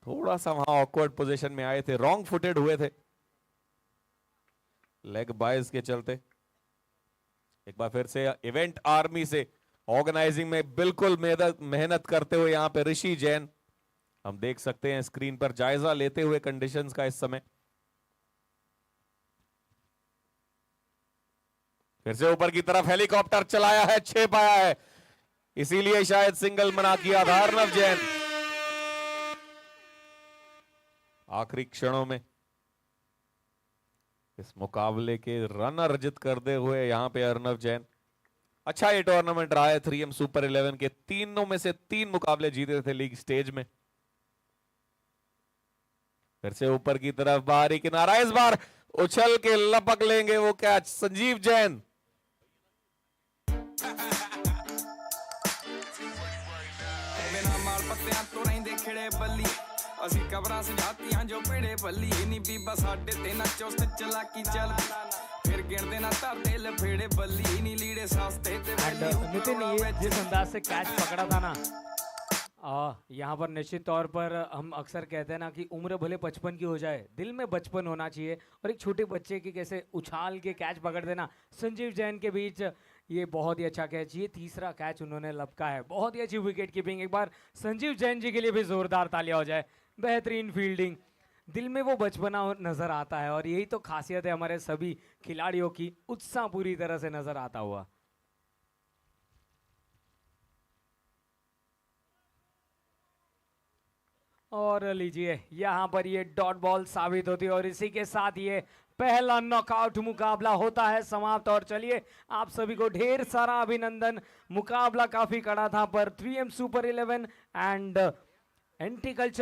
थोड़ा सा वहां ऑकवर्ड पोजीशन में आए थे, रॉन्ग फुटेड हुए थे लेग बाइज के चलते। एक बार फिर से इवेंट आर्मी से ऑर्गेनाइजिंग में बिल्कुल मेहनत करते हुए यहां पे ऋषि जैन, हम देख सकते हैं स्क्रीन पर जायजा लेते हुए कंडीशंस का इस समय। फिर से ऊपर की तरफ हेलीकॉप्टर चलाया है, 6 पाया है, इसीलिए शायद सिंगल मना किया था अर्नव जैन। आखिरी क्षणों में इस मुकाबले के रन अर्जित करते हुए यहां पे अर्नव जैन, अच्छा ये टूर्नामेंट रहा है 3M सुपर 11 के, तीनों में से 3 मुकाबले जीते थे लीग स्टेज में। फिर से ऊपर की तरफ बाहरी किनारा, इस बार उछल के लपक लेंगे वो कैच, संजीव जैन। बिना माल पत्तियां तो रहिंदे खिड़े बल्ली, ਅਸੀਂ ਕਬਰਾਂ ਸਜਾਤੀਆਂ ਜੋ ਪੇੜੇ ਬੱਲੀ, ਇਨੀ ਬੀਬਾ ਸਾਡੇ ਤੇ ਨਾ ਚੁਸਤ ਚਲਾਕੀ ਚੱਲਦੀ, ਫਿਰ ਗਿਣਦੇ ਨਾ ਧਰਦੇ ਲਫੇੜੇ ਬੱਲੀ, ਇਨੀ ਲੀੜੇ ਸਸਤੇ ਤੇ ਵੈਲਿਊ। नितिन ये जिस अंदाज से कैच पकड़ा था ना, यहाँ पर निश्चित तौर पर हम अक्सर कहते हैं ना कि उम्र भले 55 की हो जाए, दिल में बचपन होना चाहिए, और एक छोटे बच्चे की कैसे उछाल के कैच पकड़ देना, संजीव जैन के बीच ये बहुत ही अच्छा कैच, ये तीसरा कैच उन्होंने लपका है, बहुत ही अच्छी विकेट कीपिंग। एक बार संजीव जैन जी के लिए भी जोरदार तालियां हो जाए, बेहतरीन फील्डिंग, दिल में वो बचपना नजर आता है, और यही तो खासियत है हमारे सभी खिलाड़ियों की, उत्साह पूरी तरह से नजर आता हुआ। और लीजिए यहाँ पर ये डॉट बॉल साबित होती है, और इसी के साथ ये पहला नॉकआउट मुकाबला होता है समाप्त। और चलिए आप सभी को ढेर सारा अभिनंदन, मुकाबला काफी कड़ा था, पर 3M super 11 and anti culture